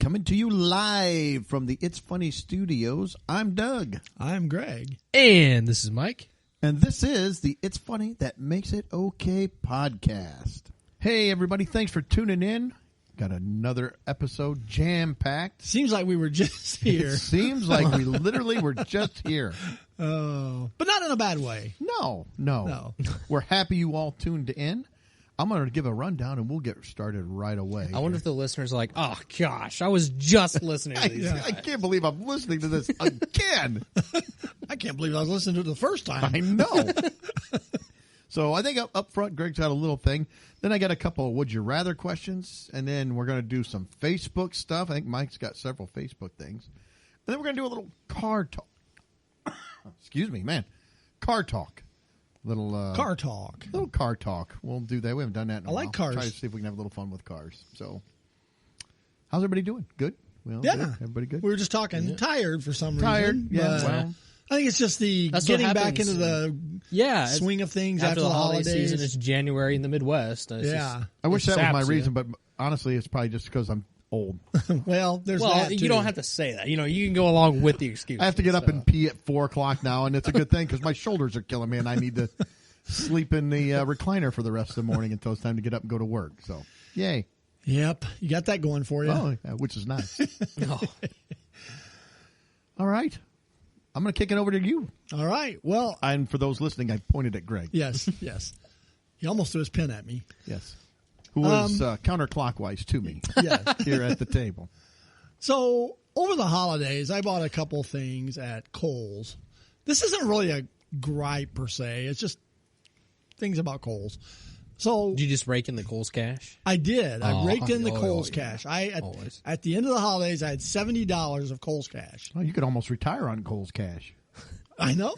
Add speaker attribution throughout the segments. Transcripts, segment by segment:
Speaker 1: Coming to you live from the It's Funny Studios. I'm Doug.
Speaker 2: I'm Greg.
Speaker 3: And this is Mike.
Speaker 1: And this is the It's Funny That Makes It Okay podcast. Hey, everybody. Thanks for tuning in. Got another episode jam-packed.
Speaker 2: Seems like we were just here.
Speaker 1: It seems like we literally were just here.
Speaker 2: Oh, but not in a bad way.
Speaker 1: No. We're happy you all tuned in. I'm going to give a rundown, and we'll get started right away.
Speaker 3: I wonder if the listeners are like, oh, gosh, I was just listening to these
Speaker 1: I
Speaker 3: guys.
Speaker 1: can't believe I'm listening to this again.
Speaker 2: I can't believe I was listening to it the first time.
Speaker 1: I know. So I think up front, Greg's got a little thing. Then I got a couple of Would You Rather questions, and then we're going to do some Facebook stuff. I think Mike's got several Facebook things. And then we're going to do a little car talk. Excuse me, man. Car talk.
Speaker 2: Car talk.
Speaker 1: Little car talk. We'll do that. We haven't done that in a while.
Speaker 2: I like cars.
Speaker 1: Try to see if we can have a little fun with cars. So, how's everybody doing? Good? Well,
Speaker 2: Yeah.
Speaker 1: good? Everybody good?
Speaker 2: We were just talking tired for some reason.
Speaker 1: Tired? Yeah.
Speaker 2: but
Speaker 1: Well,
Speaker 2: I think it's just the
Speaker 3: That's
Speaker 2: getting
Speaker 3: what
Speaker 2: back
Speaker 3: happens.
Speaker 2: into the
Speaker 3: Swing
Speaker 2: swing of things
Speaker 3: after the holiday
Speaker 2: holidays.
Speaker 3: season. It's January in the Midwest. It's
Speaker 2: Yeah.
Speaker 1: I wish
Speaker 3: it
Speaker 1: that was my
Speaker 3: saps you.
Speaker 1: reason, but honestly, it's probably just because I'm old.
Speaker 2: Well, there's
Speaker 3: Well,
Speaker 2: that,
Speaker 3: you
Speaker 2: too.
Speaker 3: don't have to say that. You know, you can go along with the excuse.
Speaker 1: I have to get up and pee at 4 o'clock now, and it's a good thing because my shoulders are killing me, and I need to sleep in the recliner for the rest of the morning until it's time to get up and go to work. So, yay.
Speaker 2: Yep. You got that going for you.
Speaker 1: Oh, yeah, which is nice.
Speaker 3: No.
Speaker 1: All right. I'm going to kick it over to you.
Speaker 2: All right. Well,
Speaker 1: And for those listening, I pointed at Greg.
Speaker 2: yes. He almost threw his pen at me.
Speaker 1: Yes. Who was counterclockwise to me
Speaker 2: Yeah.
Speaker 1: here at the table.
Speaker 2: So over the holidays, I bought a couple things at Kohl's. This isn't really a gripe per se. It's just things about Kohl's. So
Speaker 3: Did you just rake in the Kohl's cash?
Speaker 2: I did. I
Speaker 3: Oh,
Speaker 2: raked in the
Speaker 3: oh,
Speaker 2: Kohl's
Speaker 3: yeah.
Speaker 2: cash.
Speaker 3: Always.
Speaker 2: At the end of the holidays, I had $70 of Kohl's cash.
Speaker 1: Well, you could almost retire on Kohl's cash.
Speaker 2: I know.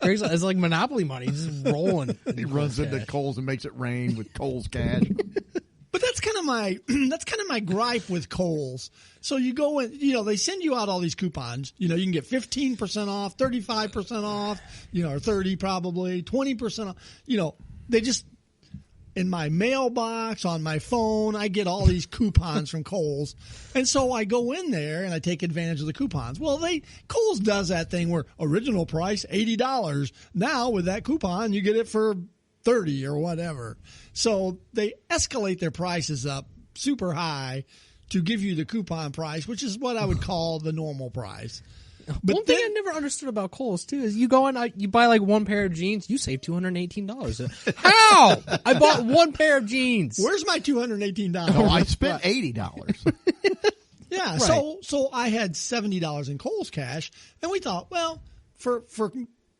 Speaker 3: It's like Monopoly money. He's just rolling.
Speaker 1: He runs into Kohl's and makes it rain with Kohl's cash.
Speaker 2: But that's kind of my gripe with Kohl's. So you go in, they send you out all these coupons. You can get 15% off, 35% off, or 30 probably, 20% off. They just in my mailbox, on my phone, I get all these coupons from Kohl's. And so I go in there and I take advantage of the coupons. Well, Kohl's does that thing where original price $80. Now with that coupon, you get it for 30 or whatever. So they escalate their prices up super high to give you the coupon price, which is what I would call the normal price. But
Speaker 3: One thing I never understood about Kohl's too is you go in, you buy like one pair of jeans, you save $218. How? I bought one pair of jeans.
Speaker 2: where's my $218?
Speaker 1: Oh, I spent $80.
Speaker 2: Yeah,
Speaker 3: Right.
Speaker 2: so I had $70 in Kohl's cash, and we thought, well, for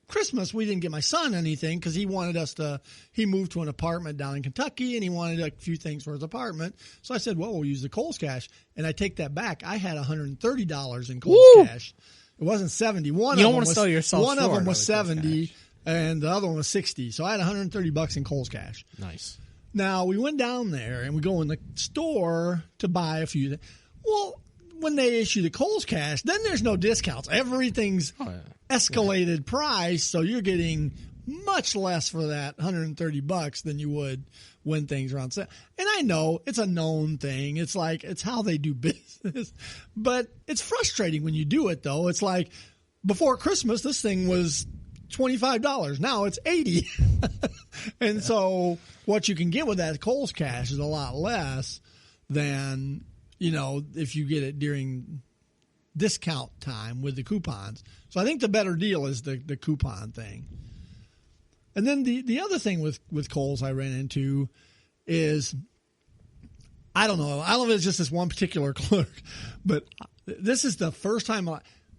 Speaker 2: Christmas we didn't get my son anything because he moved to an apartment down in Kentucky and he wanted a few things for his apartment. So I said, well, we'll use the Kohl's cash, and I take that back. I had $130 in Kohl's
Speaker 3: Woo!
Speaker 2: cash. It wasn't 70.
Speaker 3: You don't want to sell yourself
Speaker 2: One of
Speaker 3: short
Speaker 2: them was
Speaker 3: on the Kohl's
Speaker 2: 70,
Speaker 3: cash.
Speaker 2: and the other one was 60. So I had $130 in Kohl's cash.
Speaker 3: Nice.
Speaker 2: Now, we went down there and we go in the store to buy a few things. Well, when they issue the Kohl's cash, then there's no discounts. Everything's escalated price, so you're getting much less for that $130 than you would when things are on sale. And I know it's a known thing. It's how they do business. But it's frustrating when you do it, though. It's like before Christmas, this thing was $25. Now it's $80. And so what you can get with that Kohl's cash is a lot less than, if you get it during discount time with the coupons. So I think the better deal is the coupon thing. And then the other thing with Kohl's I ran into is, I don't know if it's just this one particular clerk, but this is the first time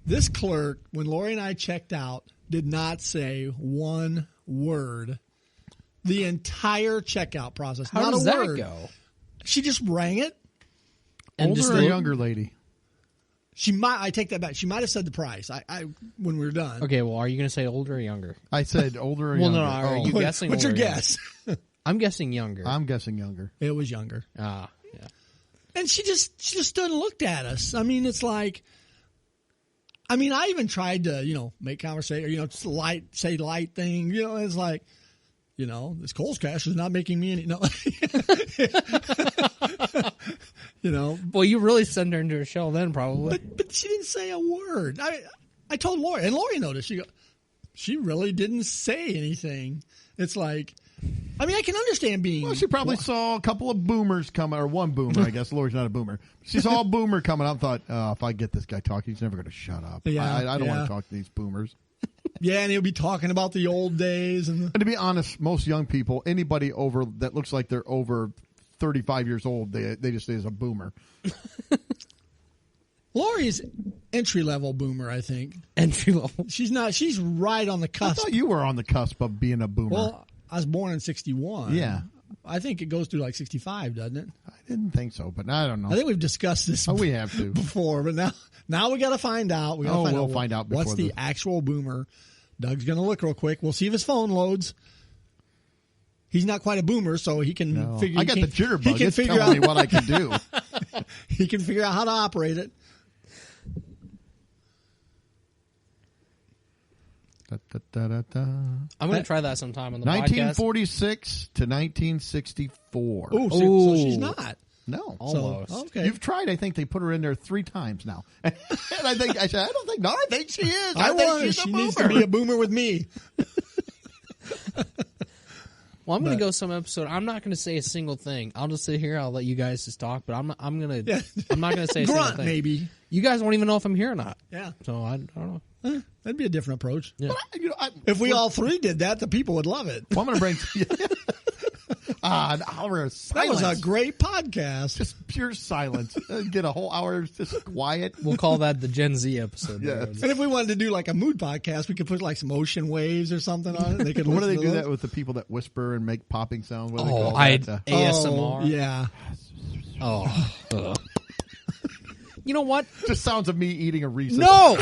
Speaker 2: this clerk, when Lori and I checked out, did not say one word the entire checkout process.
Speaker 3: How
Speaker 2: not
Speaker 3: does
Speaker 2: a
Speaker 3: that
Speaker 2: word.
Speaker 3: go?
Speaker 2: She just rang it.
Speaker 3: And
Speaker 1: Older
Speaker 3: just
Speaker 1: or younger lady?
Speaker 2: I take that back. She might have said the price. I when we were done.
Speaker 3: Okay, well, are you going to say older or younger?
Speaker 1: I said older or
Speaker 3: Well,
Speaker 1: younger.
Speaker 3: no, are you guessing?
Speaker 2: What's your
Speaker 3: older or younger?
Speaker 2: guess?
Speaker 3: I'm guessing younger.
Speaker 1: I'm guessing younger.
Speaker 2: It was younger.
Speaker 3: Yeah.
Speaker 2: And she just stood and looked at us. I mean, it's like, I even tried to, make conversation, or, just say light thing, it's like, this Kohl's cash is not making me any, no.
Speaker 3: Well, you really sent her into a shell then, probably.
Speaker 2: But she didn't say a word. I told Lori, and Lori noticed. She really didn't say anything. It's like, I mean, I can understand being.
Speaker 1: Well, she probably saw a couple of boomers coming, or one boomer, I guess. Lori's not a boomer. She saw a boomer coming up and thought, if I get this guy talking, he's never going to shut up.
Speaker 2: Yeah,
Speaker 1: I don't want to talk to these boomers.
Speaker 2: Yeah, and he'll be talking about the old days. And
Speaker 1: to be honest, most young people, anybody over that looks like they're over 35 years old, they just say is a boomer.
Speaker 2: Lori's entry-level boomer, I think.
Speaker 3: Entry level.
Speaker 2: She's right on the
Speaker 1: I
Speaker 2: cusp.
Speaker 1: thought you were on the cusp of being a boomer.
Speaker 2: Well, I was born in 61.
Speaker 1: Yeah.
Speaker 2: I think it goes through like 65, doesn't it?
Speaker 1: I didn't think so, but I don't know.
Speaker 2: I think we've discussed this
Speaker 1: we have to.
Speaker 2: before, but now we got to find out.
Speaker 1: We'll find out before
Speaker 2: what's the actual boomer. Doug's going to look real quick. We'll see if his phone loads. He's not quite a boomer, so he can figure.
Speaker 1: I got the jitterbug.
Speaker 2: He can
Speaker 1: It's
Speaker 2: figure
Speaker 1: telling
Speaker 2: out
Speaker 1: me what I can do.
Speaker 2: He can figure out how to operate it.
Speaker 3: I'm going to try that sometime on the
Speaker 1: 1946 to 1964.
Speaker 2: Oh, so she's not.
Speaker 1: No.
Speaker 3: Almost.
Speaker 2: So, okay.
Speaker 1: You've tried. I think they put her in there 3 times now. And I said, I don't think. No, I think she is. I think she's a
Speaker 2: she
Speaker 1: boomer.
Speaker 2: needs to be a boomer with me.
Speaker 3: Well, I'm going to go some episode. I'm not going to say a single thing. I'll just sit here. I'll let you guys just talk. But I'm not going to say a single
Speaker 2: Grunt,
Speaker 3: thing.
Speaker 2: maybe.
Speaker 3: You guys won't even know if I'm here or not.
Speaker 2: Yeah.
Speaker 3: So I don't know.
Speaker 2: That'd be a different approach.
Speaker 3: Yeah.
Speaker 1: But
Speaker 2: If we all 3 did that, the people would love it.
Speaker 1: well, I'm going to bring an hour of silence.
Speaker 2: That was a great podcast.
Speaker 1: Just pure silence. Get a whole hour just quiet.
Speaker 3: We'll call that the Gen Z episode.
Speaker 1: Yeah.
Speaker 2: And if we wanted to do like a mood podcast, we could put like some ocean waves or something on it. They could
Speaker 1: What do they
Speaker 2: listen to
Speaker 1: do
Speaker 2: those.
Speaker 1: that with the people that whisper and make popping sounds? What do they
Speaker 3: Oh,
Speaker 1: call
Speaker 3: I
Speaker 1: that?
Speaker 3: ASMR.
Speaker 2: Oh, yeah.
Speaker 3: Oh. Ugh. You know what?
Speaker 1: Just sounds of me eating a Reese's.
Speaker 3: No.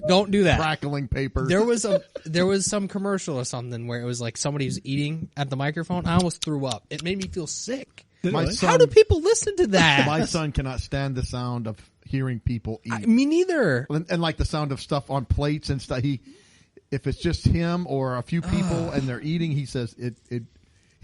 Speaker 3: Don't do that.
Speaker 1: Crackling paper.
Speaker 3: There was some commercial or something where it was like somebody was eating at the microphone. I almost threw up. It made me feel sick.
Speaker 1: My
Speaker 2: Really?
Speaker 1: son,
Speaker 3: How do people listen to that?
Speaker 1: my son cannot stand the sound of hearing people eat.
Speaker 3: Me neither.
Speaker 1: And like the sound of stuff on plates and stuff. If it's just him or a few people and they're eating, he says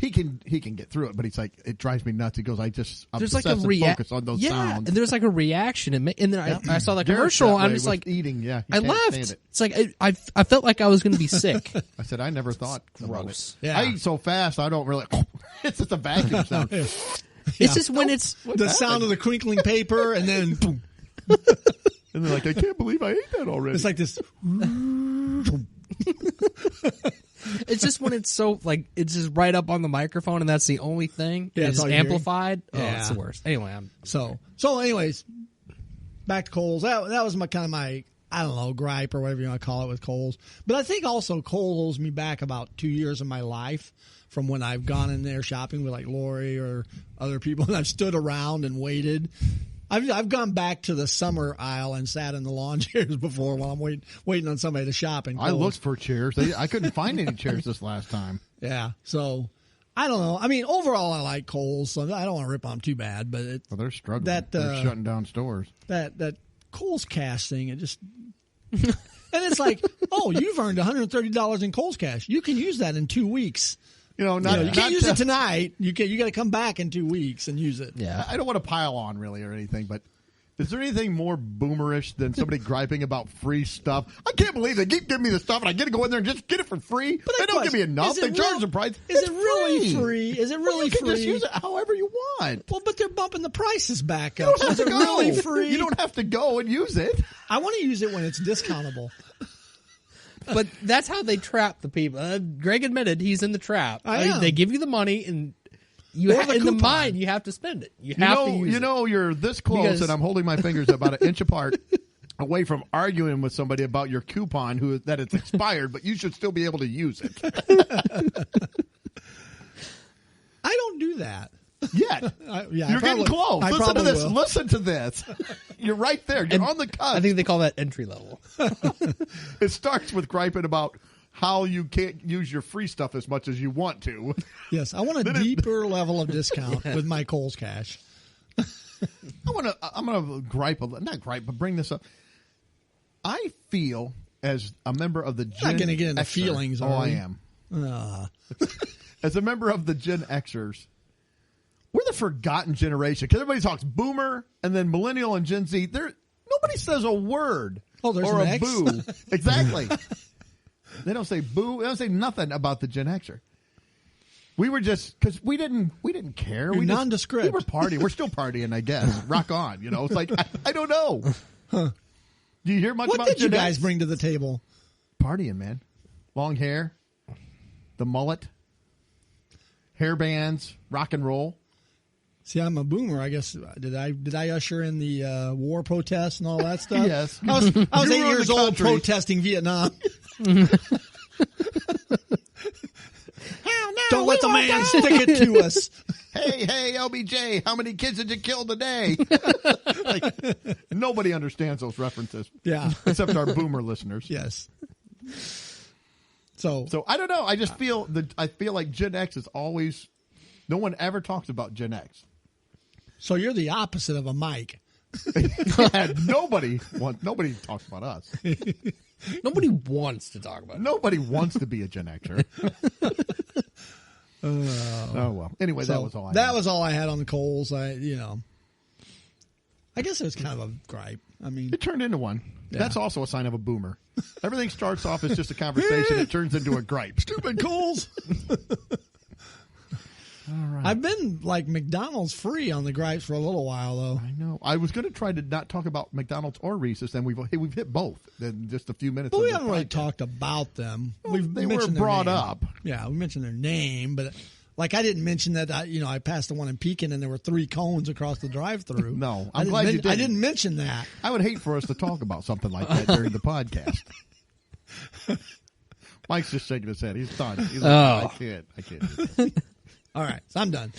Speaker 1: he can get through it, but he's like, it drives me nuts. He goes, I'm
Speaker 3: There's like a
Speaker 1: focus on those sounds.
Speaker 3: and there's like a reaction, and then I saw that
Speaker 1: Derek's
Speaker 3: commercial.
Speaker 1: that
Speaker 3: I'm
Speaker 1: way
Speaker 3: just
Speaker 1: with
Speaker 3: like
Speaker 1: eating. Yeah, he
Speaker 3: I
Speaker 1: can't stand
Speaker 3: left.
Speaker 1: it.
Speaker 3: It's like I felt like I was going to be sick.
Speaker 1: I said I never thought about
Speaker 3: gross.
Speaker 1: it.
Speaker 2: Yeah.
Speaker 1: I eat so fast, I don't really. It's just a vacuum sound.
Speaker 3: It's just when it's
Speaker 2: The sound of the crinkling paper, and then boom.
Speaker 1: And they're like, I can't believe I ate that already.
Speaker 2: It's like this.
Speaker 3: it's just when it's so like it's just right up on the microphone, and that's the only thing.
Speaker 2: Yeah,
Speaker 3: It's
Speaker 2: that's all you're
Speaker 3: amplified. Oh,
Speaker 2: Yeah.
Speaker 3: it's the worst. Anyway,
Speaker 2: So anyways, back to Kohl's. That was my kind of my, I don't know, gripe or whatever you want to call it with Kohl's. But I think also Kohl's owes me back about 2 years of my life from when I've gone in there shopping with like Lori or other people, and I've stood around and waited. I've gone back to the summer aisle and sat in the lawn chairs before while I'm waiting on somebody to shop. And
Speaker 1: I looked for chairs. I couldn't find any chairs this last time.
Speaker 2: Yeah, so I don't know. I mean, overall, I like Kohl's, so I don't want to rip on them too bad. But
Speaker 1: Well, they're struggling.
Speaker 2: That,
Speaker 1: they're shutting down stores.
Speaker 2: that Kohl's Cash thing, it just and it's like, oh, you've earned $130 in Kohl's Cash. You can use that in 2 weeks.
Speaker 1: You know,
Speaker 2: You can't
Speaker 1: not
Speaker 2: use it tonight. You got to come back in 2 weeks and use it.
Speaker 3: yeah.
Speaker 1: I don't want to pile on really or anything, but is there anything more boomerish than somebody griping about free stuff? I can't believe they keep giving me the stuff and I get to go in there and just get it for free. They don't give me enough. They charge the price.
Speaker 2: Is
Speaker 1: It's
Speaker 2: it really free? Is it
Speaker 1: Well,
Speaker 2: really
Speaker 1: you can
Speaker 2: free?
Speaker 1: just use it however you want.
Speaker 2: Well, but they're bumping the prices back
Speaker 1: You
Speaker 2: up.
Speaker 1: don't have
Speaker 2: Is
Speaker 1: to
Speaker 2: it
Speaker 1: go.
Speaker 2: really free?
Speaker 1: You don't have to go and use it.
Speaker 2: I want to use it when it's discountable.
Speaker 3: But that's how they trap the people. Greg admitted he's in the trap.
Speaker 2: I am.
Speaker 3: They give you the money, and you
Speaker 2: Or the
Speaker 3: in the
Speaker 2: coupon.
Speaker 3: mind you have to spend it. You have to use it.
Speaker 1: You're this close,
Speaker 3: Because-
Speaker 1: and I'm holding my fingers about an inch apart away from arguing with somebody about your coupon that it's expired, but you should still be able to use it.
Speaker 2: I don't do that.
Speaker 1: Yet. You're getting close.
Speaker 2: I
Speaker 1: Listen to
Speaker 2: probably
Speaker 1: this.
Speaker 2: will.
Speaker 1: Listen to this. You're right there. You're on the cusp.
Speaker 3: I think they call that entry level.
Speaker 1: It starts with griping about how you can't use your free stuff as much as you want to.
Speaker 2: Yes, I want a deeper level of discount with my Kohl's Cash.
Speaker 1: I'm gonna gripe not gripe, but bring this up. I feel as a member of the Gen
Speaker 2: not gonna get into
Speaker 1: Xer,
Speaker 2: feelings,
Speaker 1: Oh,
Speaker 2: are
Speaker 1: I
Speaker 2: we?
Speaker 1: am. As a member of the Gen Xers, we're the forgotten generation because everybody talks boomer and then millennial and Gen Z. Nobody says a word
Speaker 2: there's
Speaker 1: or
Speaker 2: an
Speaker 1: a
Speaker 2: X.
Speaker 1: boo. Exactly. They don't say boo. They don't say nothing about the Gen Xer. We were just because we didn't care.
Speaker 2: You're
Speaker 1: We
Speaker 2: nondescript.
Speaker 1: were partying. We're still partying, I guess. Rock on. It's like I don't know. Huh. Do you hear much
Speaker 2: What
Speaker 1: about
Speaker 2: did you
Speaker 1: Gen
Speaker 2: guys
Speaker 1: X?
Speaker 2: bring to the table?
Speaker 1: Partying, man. Long hair, the mullet, hair bands, rock and roll.
Speaker 2: See, I'm a boomer. I guess did I usher in the war protests and all that stuff?
Speaker 1: Yes.
Speaker 2: I was
Speaker 1: You
Speaker 2: 8
Speaker 1: ruined
Speaker 2: years
Speaker 1: the
Speaker 2: old
Speaker 1: country.
Speaker 2: protesting Vietnam.
Speaker 1: Hell no,
Speaker 2: Don't let the man stick it to us.
Speaker 1: Hey, LBJ, how many kids did you kill today? Nobody understands those references.
Speaker 2: Yeah.
Speaker 1: Except our boomer listeners.
Speaker 2: Yes. So
Speaker 1: So I don't know. I just feel like Gen X is always. No one ever talks about Gen X.
Speaker 2: So you're the opposite of a Mike.
Speaker 1: Nobody talks about us.
Speaker 3: Nobody wants to talk about it.
Speaker 1: Nobody wants to be a Gen Xer. Oh well. Anyway,
Speaker 2: So
Speaker 1: that was all.
Speaker 2: that was all I had on the Coles. I guess it was kind of a gripe. I mean,
Speaker 1: It turned into one.
Speaker 2: Yeah.
Speaker 1: That's also a sign of a boomer. Everything starts off as just a conversation. It turns into a gripe.
Speaker 2: stupid Coles.
Speaker 1: All right.
Speaker 2: I've been like McDonald's free on the gripes for a little while though.
Speaker 1: I know. I was going to try to not talk about McDonald's or Reese's, and we've hit both in just a few minutes.
Speaker 2: But
Speaker 1: of
Speaker 2: we
Speaker 1: the
Speaker 2: haven't really
Speaker 1: podcast.
Speaker 2: talked about them.
Speaker 1: Well, they were
Speaker 2: mentioned their
Speaker 1: brought
Speaker 2: name.
Speaker 1: up.
Speaker 2: Yeah, we mentioned their name, but like I didn't mention that. I passed the one in Pekin and there were 3 cones across the drive-through.
Speaker 1: No,
Speaker 2: I
Speaker 1: I'm
Speaker 2: didn't
Speaker 1: glad you
Speaker 2: I
Speaker 1: didn't.
Speaker 2: didn't mention that.
Speaker 1: I would hate for us to talk about something like that during the podcast. Mike's just shaking his head. He's done. He's like, I can't do this.
Speaker 2: All right, so I'm done.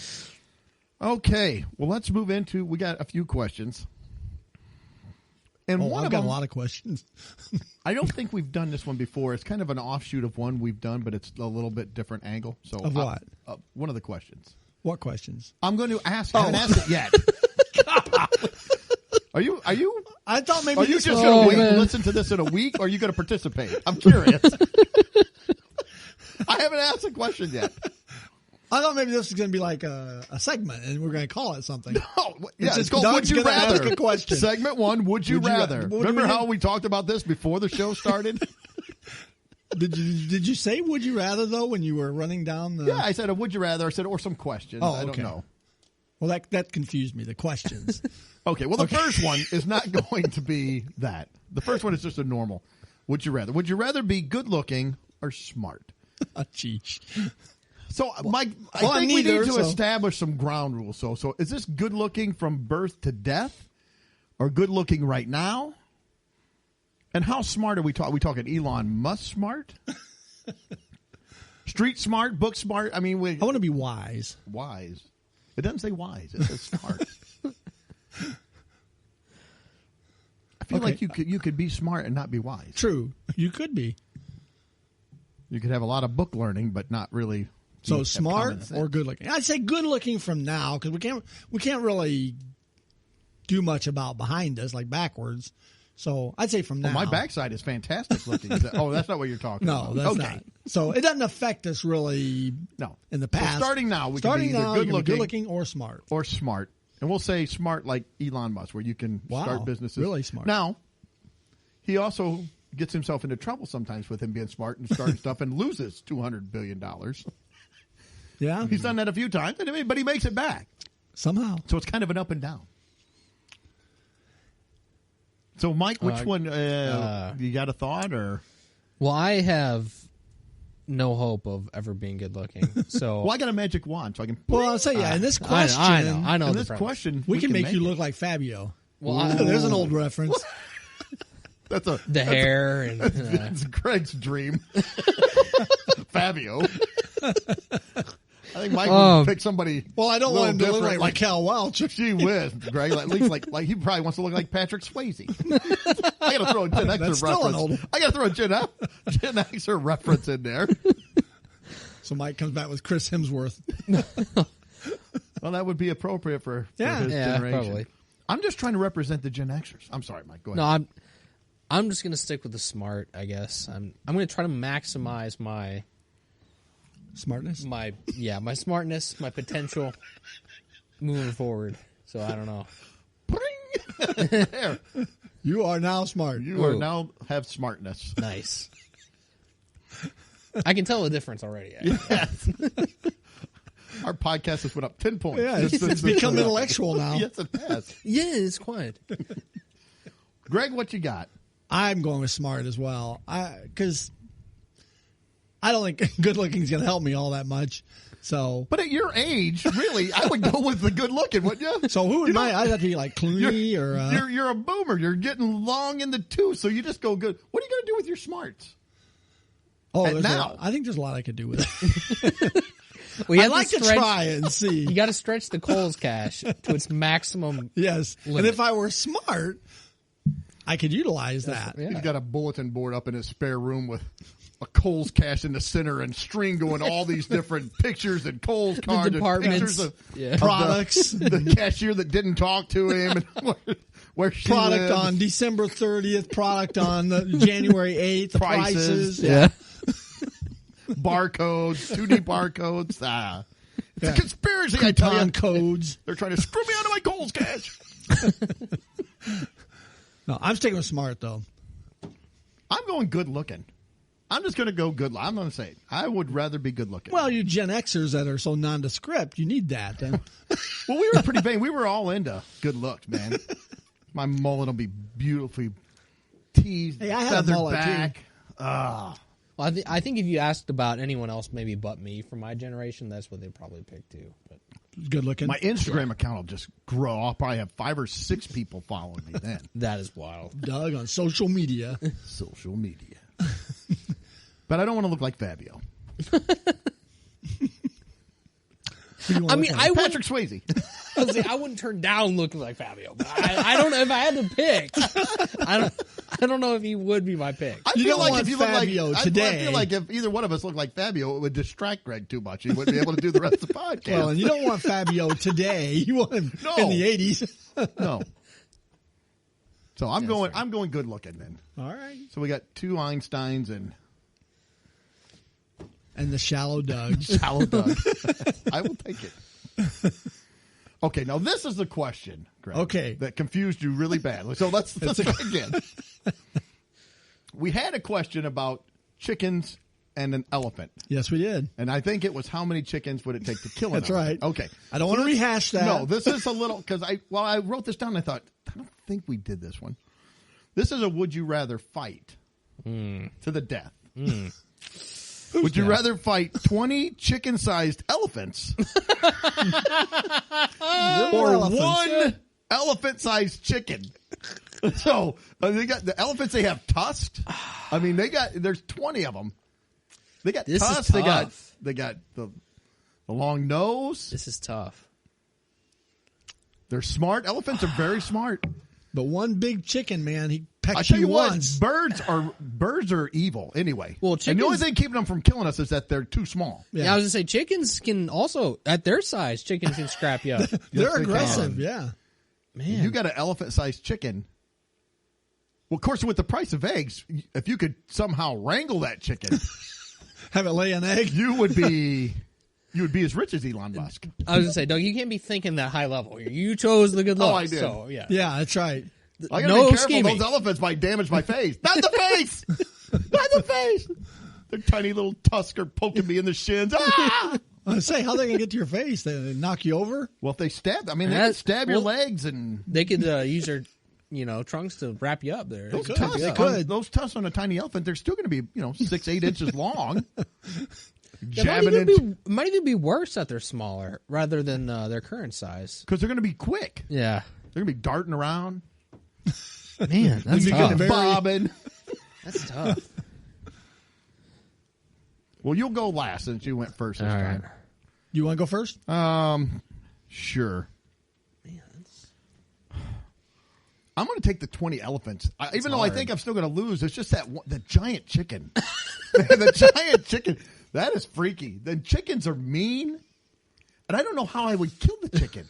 Speaker 1: Okay, well, let's move into. We got a few questions, and one
Speaker 2: I've
Speaker 1: of
Speaker 2: got
Speaker 1: them.
Speaker 2: a lot of questions.
Speaker 1: I don't think we've done this one before. It's kind of an offshoot of one we've done, but it's a little bit different angle. So,
Speaker 2: Of what?
Speaker 1: One of the questions.
Speaker 2: What questions?
Speaker 1: I'm going to ask. I haven't asked it yet. Are you?
Speaker 2: I thought maybe
Speaker 1: Are you
Speaker 2: this
Speaker 1: just
Speaker 2: was-
Speaker 1: going to wait
Speaker 3: man.
Speaker 1: and listen to this in a week, or are you going to participate? I'm curious. I haven't asked a question yet.
Speaker 2: I thought maybe this was going to be like a segment, and we're going to call it something.
Speaker 1: Oh, yeah,
Speaker 2: It's
Speaker 1: it's
Speaker 2: just
Speaker 1: called
Speaker 2: Doug's
Speaker 1: Would You
Speaker 2: gonna ask
Speaker 1: Rather.
Speaker 2: a question.
Speaker 1: Segment 1, Would You
Speaker 2: Would you ra-
Speaker 1: Rather.
Speaker 2: what do
Speaker 1: Remember
Speaker 2: we
Speaker 1: how
Speaker 2: do?
Speaker 1: we talked about this before the show started?
Speaker 2: Did you say would you rather though when you were running down the?
Speaker 1: Yeah, I said a Would You Rather. I said, or some questions.
Speaker 2: Oh,
Speaker 1: I don't
Speaker 2: okay.
Speaker 1: know.
Speaker 2: Well, that confused me. The questions.
Speaker 1: Okay, well, the first one is not going to be that. The first one is just a normal. Would you rather? Would you rather be good looking or smart?
Speaker 2: Oh, geez.
Speaker 1: So, Mike, I
Speaker 2: well,
Speaker 1: think we
Speaker 2: neither,
Speaker 1: need to
Speaker 2: so-
Speaker 1: establish some ground rules. So is this good looking from birth to death, or good looking right now? And how smart are we talking? Are we talking Elon Musk smart, street smart, book smart? I mean,
Speaker 2: I want to be wise.
Speaker 1: wise. It doesn't say wise. It says smart. I feel
Speaker 2: Okay.
Speaker 1: like you could be smart and not be wise.
Speaker 2: True, you could be.
Speaker 1: You could have a lot of book learning, but not really.
Speaker 2: So
Speaker 1: have
Speaker 2: smart
Speaker 1: common sense.
Speaker 2: or good looking? I'd say good looking from now because we can't really do much about behind us like backwards. So I'd say from now.
Speaker 1: Oh, my backside is fantastic looking. Is that, that's not what you're talking
Speaker 2: No,
Speaker 1: about.
Speaker 2: that's
Speaker 1: okay.
Speaker 2: not. So it doesn't affect us really.
Speaker 1: No.
Speaker 2: In the
Speaker 1: So
Speaker 2: past,
Speaker 1: starting now, we
Speaker 2: starting
Speaker 1: can be either
Speaker 2: now,
Speaker 1: good
Speaker 2: you can be
Speaker 1: looking,
Speaker 2: good looking or smart.
Speaker 1: or smart. And we'll say smart like Elon Musk, where you can
Speaker 2: Wow,
Speaker 1: start businesses.
Speaker 2: really smart.
Speaker 1: Now, he also gets himself into trouble sometimes with him being smart and starting stuff and loses $200 billion.
Speaker 2: Yeah,
Speaker 1: He's done that a few times, but he makes it back.
Speaker 2: somehow.
Speaker 1: So it's kind of an up and down. So, Mike, which one? You got a thought or?
Speaker 3: Well, I have no hope of ever being good looking. So
Speaker 1: Well, I got a magic wand, so I can.
Speaker 2: Well, I'll say yeah. In this question,
Speaker 3: I know
Speaker 1: in
Speaker 3: the
Speaker 1: this
Speaker 3: premise.
Speaker 1: question,
Speaker 2: we can make you
Speaker 1: it.
Speaker 2: look like Fabio.
Speaker 3: Well,
Speaker 2: There's an old reference.
Speaker 1: That's a
Speaker 3: the hair and
Speaker 1: it's Greg's dream. Fabio. I think Mike would pick somebody.
Speaker 2: Well, I don't
Speaker 1: a little
Speaker 2: want him to look
Speaker 1: different,
Speaker 2: like Cal Welch.
Speaker 1: Gee whiz, Greg. At least like he probably wants to look like Patrick Swayze. I got to throw a Gen Xer
Speaker 2: That's still an
Speaker 1: reference.
Speaker 2: old-
Speaker 1: I got to throw a Gen Xer reference in there.
Speaker 2: So Mike comes back with Chris Hemsworth.
Speaker 1: Well, that would be appropriate for
Speaker 2: Yeah.
Speaker 1: his
Speaker 3: Yeah,
Speaker 1: generation.
Speaker 3: probably.
Speaker 1: I'm just trying to represent the Gen Xers. I'm sorry, Mike. Go ahead.
Speaker 3: no, I'm just gonna stick with the smart. I guess I'm gonna try to maximize my
Speaker 2: Smartness.
Speaker 3: my smartness, my potential. moving forward. So I don't know.
Speaker 1: There.
Speaker 2: You are now smart.
Speaker 1: You are now have smartness.
Speaker 3: Nice. I can tell the difference already. Actually.
Speaker 1: Yes. Our podcast has went up 10 points.
Speaker 2: Yeah, it's become intellectual now.
Speaker 1: Yes, it has.
Speaker 3: Yeah, it's quiet.
Speaker 1: Greg, what you got?
Speaker 2: I'm going with smart as well. Because I don't think good looking is going to help me all that much. So,
Speaker 1: But at your age, really, I would go with the good looking, wouldn't you?
Speaker 2: so who would I'd have to be like Clooney
Speaker 1: You're,
Speaker 2: or
Speaker 1: you're a boomer. You're getting long in the tooth, so you just go good. What are you going to do with your smarts?
Speaker 2: there's
Speaker 1: now.
Speaker 2: I think there's a lot I could do with it.
Speaker 3: Well, you
Speaker 2: I'd
Speaker 3: have
Speaker 2: like to
Speaker 3: stretch-
Speaker 2: try it and see.
Speaker 3: You got to stretch the Kohl's cash to its maximum.
Speaker 2: Yes,
Speaker 3: limit.
Speaker 2: and if I were smart, I could utilize that.
Speaker 3: Yeah.
Speaker 1: He's got a bulletin board up in his spare room with a Kohl's cash in the center and string going all these different pictures and Kohl's cards and
Speaker 3: departments.
Speaker 1: pictures of
Speaker 3: Yeah.
Speaker 2: Products.
Speaker 1: the cashier that didn't talk to him and where she
Speaker 2: Product
Speaker 1: lives.
Speaker 2: on December 30th, product on the January 8th, the
Speaker 1: Prices.
Speaker 2: prices.
Speaker 3: Yeah.
Speaker 1: barcodes, 2D barcodes. It's
Speaker 2: Yeah.
Speaker 1: a conspiracy, I tell
Speaker 2: Coupon
Speaker 1: you.
Speaker 2: codes.
Speaker 1: They're trying to screw me out of my Kohl's cash.
Speaker 2: No, I'm sticking with smart though.
Speaker 1: I'm going good looking. I'm just going to go good. I'm going to say it. I would rather be good looking.
Speaker 2: Well, you Gen Xers that are so nondescript, you need that. And
Speaker 1: Well, we were pretty vain. We were all into good looks, man. My mullet will be beautifully teased,
Speaker 2: Hey, I had a
Speaker 1: feathered
Speaker 2: mullet, too.
Speaker 1: back.
Speaker 3: Well, I think if you asked about anyone else, maybe but me from my generation, that's what they'd probably pick too. But
Speaker 2: good looking.
Speaker 1: My Instagram account will just grow. I'll probably have 5 or 6 people following me then.
Speaker 3: that is wild.
Speaker 2: Doug on social media.
Speaker 1: Social media. But I don't want to look like Fabio.
Speaker 3: I mean, I would.
Speaker 1: Patrick Swayze.
Speaker 3: I wouldn't turn down looking like Fabio. But I don't know if I had to pick. I don't know if he would be my pick.
Speaker 1: I
Speaker 2: You
Speaker 1: feel
Speaker 2: don't
Speaker 1: like
Speaker 2: want
Speaker 1: if you look
Speaker 2: Fabio
Speaker 1: like I
Speaker 2: today.
Speaker 1: feel like if either one of us looked like Fabio, it would distract Greg too much. He wouldn't be able to do the rest of the podcast.
Speaker 2: Well, and you don't want Fabio today. You want him
Speaker 1: No.
Speaker 2: in the 80s.
Speaker 1: No. So I'm going good looking then.
Speaker 2: All right.
Speaker 1: So we got 2 Einsteins and
Speaker 2: And the shallow Doug.
Speaker 1: Shallow Doug. I will take it. Okay, now this is the question, Greg.
Speaker 2: Okay.
Speaker 1: That confused you really badly. So let's try again. We had a question about chickens and an elephant.
Speaker 2: Yes, we did.
Speaker 1: And I think it was how many chickens would it take to kill an
Speaker 2: That's
Speaker 1: elephant?
Speaker 2: right.
Speaker 1: Okay.
Speaker 2: I don't want to rehash that.
Speaker 1: No, this is a little because I wrote this down. I thought I don't think we did this one. This is a would you rather fight to the death. Would you rather fight 20 chicken-sized elephants or
Speaker 2: elephants.
Speaker 1: one elephant-sized chicken? So they got the elephants. They have tusks. I mean, there's 20 of them. They got
Speaker 3: This is
Speaker 1: tusks. They got
Speaker 3: tough.
Speaker 1: the long nose.
Speaker 3: This is tough.
Speaker 1: They're smart. Elephants are very smart.
Speaker 2: But one big chicken, man, he
Speaker 1: I
Speaker 2: pecks
Speaker 1: tell
Speaker 2: you
Speaker 1: you what,
Speaker 2: once.
Speaker 1: birds are evil anyway.
Speaker 3: Well,
Speaker 1: and the only
Speaker 3: chickens-
Speaker 1: thing keeping them from killing us is that they're too small.
Speaker 3: Yeah. I was gonna say chickens can also at their size, chickens can scrap you up.
Speaker 2: They're
Speaker 1: Yes, they
Speaker 2: aggressive,
Speaker 1: can.
Speaker 2: yeah.
Speaker 3: Man,
Speaker 1: You got an elephant-sized chicken. Well, of course, with the price of eggs, if you could somehow wrangle that chicken,
Speaker 2: Have it lay an egg.
Speaker 1: you would be as rich as Elon Musk.
Speaker 3: I was gonna say, Doug, you can't be thinking that high level here. You chose the good luck.
Speaker 1: Oh, I did.
Speaker 3: So yeah.
Speaker 2: Yeah, that's right.
Speaker 1: I gotta
Speaker 3: No
Speaker 1: be careful.
Speaker 3: scheming.
Speaker 1: Those elephants might damage my face. Not the face. Not the face. Their tiny little tusks are poking me in the shins. Ah!
Speaker 2: I was say, how they gonna get to your face? They knock you over?
Speaker 1: Well, if they stab, I mean, they
Speaker 3: That-
Speaker 1: can stab your
Speaker 3: well-
Speaker 1: legs and
Speaker 3: They could use their, trunks to wrap you up there.
Speaker 1: those
Speaker 3: They
Speaker 1: tusks.
Speaker 3: could.
Speaker 2: They could.
Speaker 1: Those tusks on a tiny elephant, they're still going to be 6-8 inches long.
Speaker 3: It might
Speaker 1: Jabbing
Speaker 3: even, might even be worse that they're smaller rather than their current size.
Speaker 1: because they're going to be quick.
Speaker 3: Yeah,
Speaker 1: They're going to be darting around,
Speaker 3: man, that's
Speaker 2: be
Speaker 3: tough.
Speaker 2: getting very-
Speaker 1: bobbing.
Speaker 3: That's tough.
Speaker 1: Well, you'll go last since you went first this
Speaker 3: All
Speaker 1: time.
Speaker 3: right.
Speaker 2: You want to go first?
Speaker 1: Sure.
Speaker 3: Man, that's-
Speaker 1: I'm going to take the 20 elephants. Even though I
Speaker 3: hard.
Speaker 1: think I'm still going to lose, it's just the giant chicken. The giant chicken. That is freaky. The chickens are mean, and I don't know how I would kill the chicken.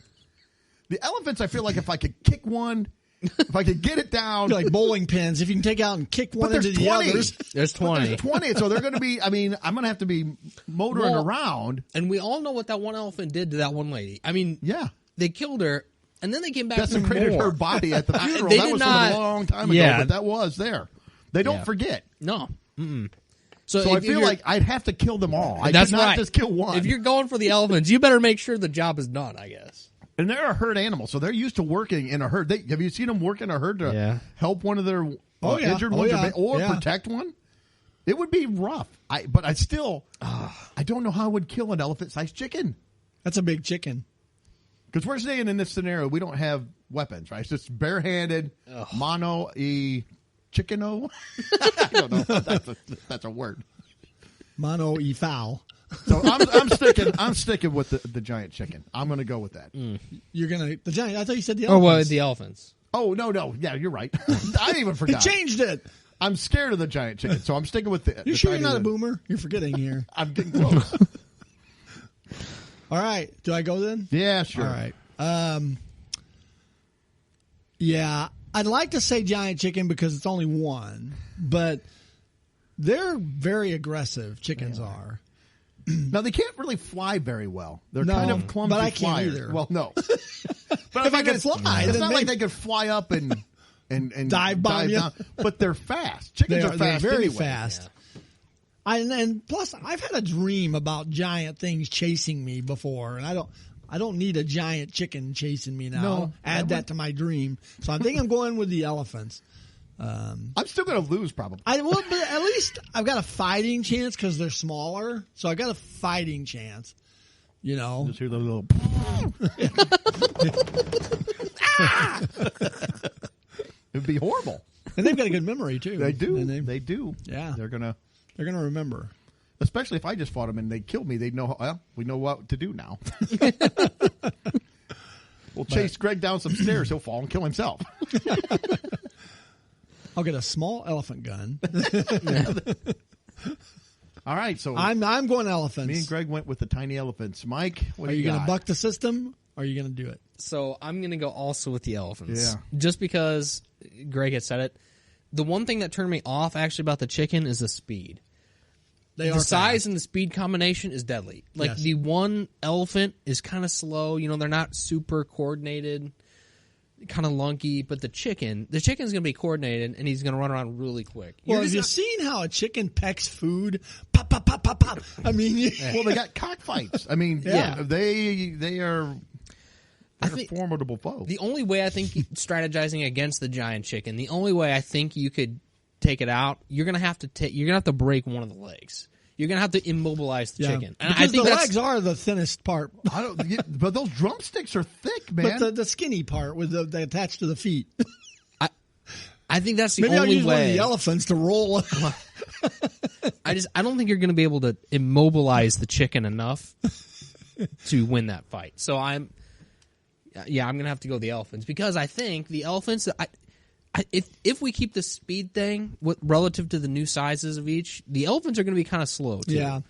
Speaker 1: The elephants, I feel like if I could kick one, if I could get it down.
Speaker 2: Like bowling pins. If you can take out and kick one
Speaker 1: But
Speaker 2: into
Speaker 1: there's
Speaker 2: the
Speaker 1: 20.
Speaker 2: others.
Speaker 3: There's 20.
Speaker 1: There's 20, so they're going to be, I'm going to have to be motoring
Speaker 3: Well-
Speaker 1: around.
Speaker 3: And we all know what that one elephant did to that one lady. I mean,
Speaker 1: Yeah.
Speaker 3: they killed her, and then they came back for
Speaker 1: Desecrated
Speaker 3: more.
Speaker 1: her body at the funeral.
Speaker 3: They
Speaker 1: That
Speaker 3: did
Speaker 1: was
Speaker 3: not-
Speaker 1: from a long time ago,
Speaker 3: Yeah.
Speaker 1: but that was there. They don't
Speaker 3: Yeah.
Speaker 1: forget.
Speaker 3: No. Mm-mm.
Speaker 1: So I
Speaker 3: if
Speaker 1: feel
Speaker 3: you're-
Speaker 1: like I'd have to kill them all. I
Speaker 3: that's
Speaker 1: could not
Speaker 3: right.
Speaker 1: just kill one.
Speaker 3: If you're going for the elephants, you better make sure the job is done, I guess.
Speaker 1: And they're a herd animal, so they're used to working in a herd. Have you seen them work in a herd to
Speaker 3: Yeah.
Speaker 1: help one of their injured
Speaker 2: Oh,
Speaker 1: ones
Speaker 2: yeah.
Speaker 1: or
Speaker 2: Yeah.
Speaker 1: protect one? It would be rough. But I still, I don't know how I would kill an elephant-sized chicken.
Speaker 2: That's a big chicken.
Speaker 1: Because we're saying in this scenario, we don't have weapons, right? It's just barehanded, mono e chickeno. I don't know if that's a word.
Speaker 2: Mono e fowl.
Speaker 1: So I'm sticking with the giant chicken. I'm going to go with that.
Speaker 2: You're gonna the giant. I thought you said the
Speaker 3: Or
Speaker 2: elephants.
Speaker 3: what? The elephants.
Speaker 1: Oh no, yeah, you're right. I even
Speaker 2: He
Speaker 1: forgot.
Speaker 2: changed it.
Speaker 1: I'm scared of the giant chicken, so I'm sticking with the.
Speaker 2: You
Speaker 1: the
Speaker 2: sure you're
Speaker 1: tiny
Speaker 2: not a
Speaker 1: little-
Speaker 2: boomer? You're forgetting here.
Speaker 1: I'm getting close.
Speaker 2: All right. Do I go then?
Speaker 1: Yeah, sure.
Speaker 2: All right. Yeah, I'd like to say giant chicken because it's only one, but they're very aggressive. Chickens are.
Speaker 1: Now they can't really fly very well. They're
Speaker 2: No,
Speaker 1: kind of clumsy
Speaker 2: but I can't
Speaker 1: flyers.
Speaker 2: either.
Speaker 1: Well, no. But
Speaker 2: If I could fly,
Speaker 1: it's
Speaker 2: then
Speaker 1: not like
Speaker 2: maybe-
Speaker 1: they could fly up and
Speaker 2: Dive bomb you.
Speaker 1: down. But they're fast. Chickens are
Speaker 2: They're
Speaker 1: fast.
Speaker 2: very
Speaker 1: anyway.
Speaker 2: fast. And plus, I've had a dream about giant things chasing me before, and I don't need a giant chicken chasing me now.
Speaker 1: No,
Speaker 2: Add that to my dream. So I think I'm going with the elephants.
Speaker 1: I'm still going to lose probably.
Speaker 2: But at least I've got a fighting chance because they're smaller. So I got a fighting chance. You know,
Speaker 1: Just hear the little. It'd be horrible.
Speaker 2: and they've got a good memory too.
Speaker 1: They do.
Speaker 2: And
Speaker 1: They do.
Speaker 2: Yeah.
Speaker 1: They're gonna.
Speaker 2: they're going to remember.
Speaker 1: Especially if I just fought them and they killed me, they'd know. Well, we know what to do now. We'll chase Greg down some stairs. He'll fall and kill himself.
Speaker 2: I'll get a small elephant gun.
Speaker 1: All right, so
Speaker 2: I'm going elephants.
Speaker 1: me and Greg went with the tiny elephants. Mike, what
Speaker 2: Are
Speaker 1: do
Speaker 2: you
Speaker 1: you
Speaker 2: going
Speaker 1: got?
Speaker 2: to buck the system? Or are you going to do it?
Speaker 3: So I'm going to go also with the elephants.
Speaker 1: Yeah.
Speaker 3: Just because Greg had said it. The one thing that turned me off actually about the chicken is the speed.
Speaker 2: They
Speaker 3: The
Speaker 2: are
Speaker 3: size
Speaker 2: fast.
Speaker 3: and the speed combination is deadly. Like
Speaker 2: Yes.
Speaker 3: the one elephant is kind of slow. You know, they're not super coordinated, kind of lunky. But the chicken's going to be coordinated and he's going to run around really quick.
Speaker 2: Well, have you seen how a chicken pecks food? Pop, pop, pop, pop, pop. I mean,
Speaker 1: Well, they got cockfights. I mean,
Speaker 2: Yeah.
Speaker 1: they are. They're
Speaker 3: think-
Speaker 1: a formidable foe.
Speaker 3: The only way I think strategizing against the giant chicken, the only way I think you could take it out, you're gonna have to break one of the legs. You're gonna have to immobilize the
Speaker 2: yeah.
Speaker 3: chicken. And
Speaker 2: Because
Speaker 3: I think
Speaker 2: the
Speaker 3: that's
Speaker 2: legs are the thinnest part,
Speaker 1: I don't. But those drumsticks are thick, man.
Speaker 2: but the skinny part with the attached to the feet.
Speaker 3: I think that's the
Speaker 2: Maybe I'll
Speaker 3: only
Speaker 2: use one of
Speaker 3: way.
Speaker 2: the elephants to roll.
Speaker 3: I don't think you're gonna be able to immobilize the chicken enough to win that fight. So I'm gonna have to go the elephants because I think the elephants. If we keep the speed thing relative to the new sizes of each, the elephants are going to be kind of slow too.
Speaker 2: Yeah.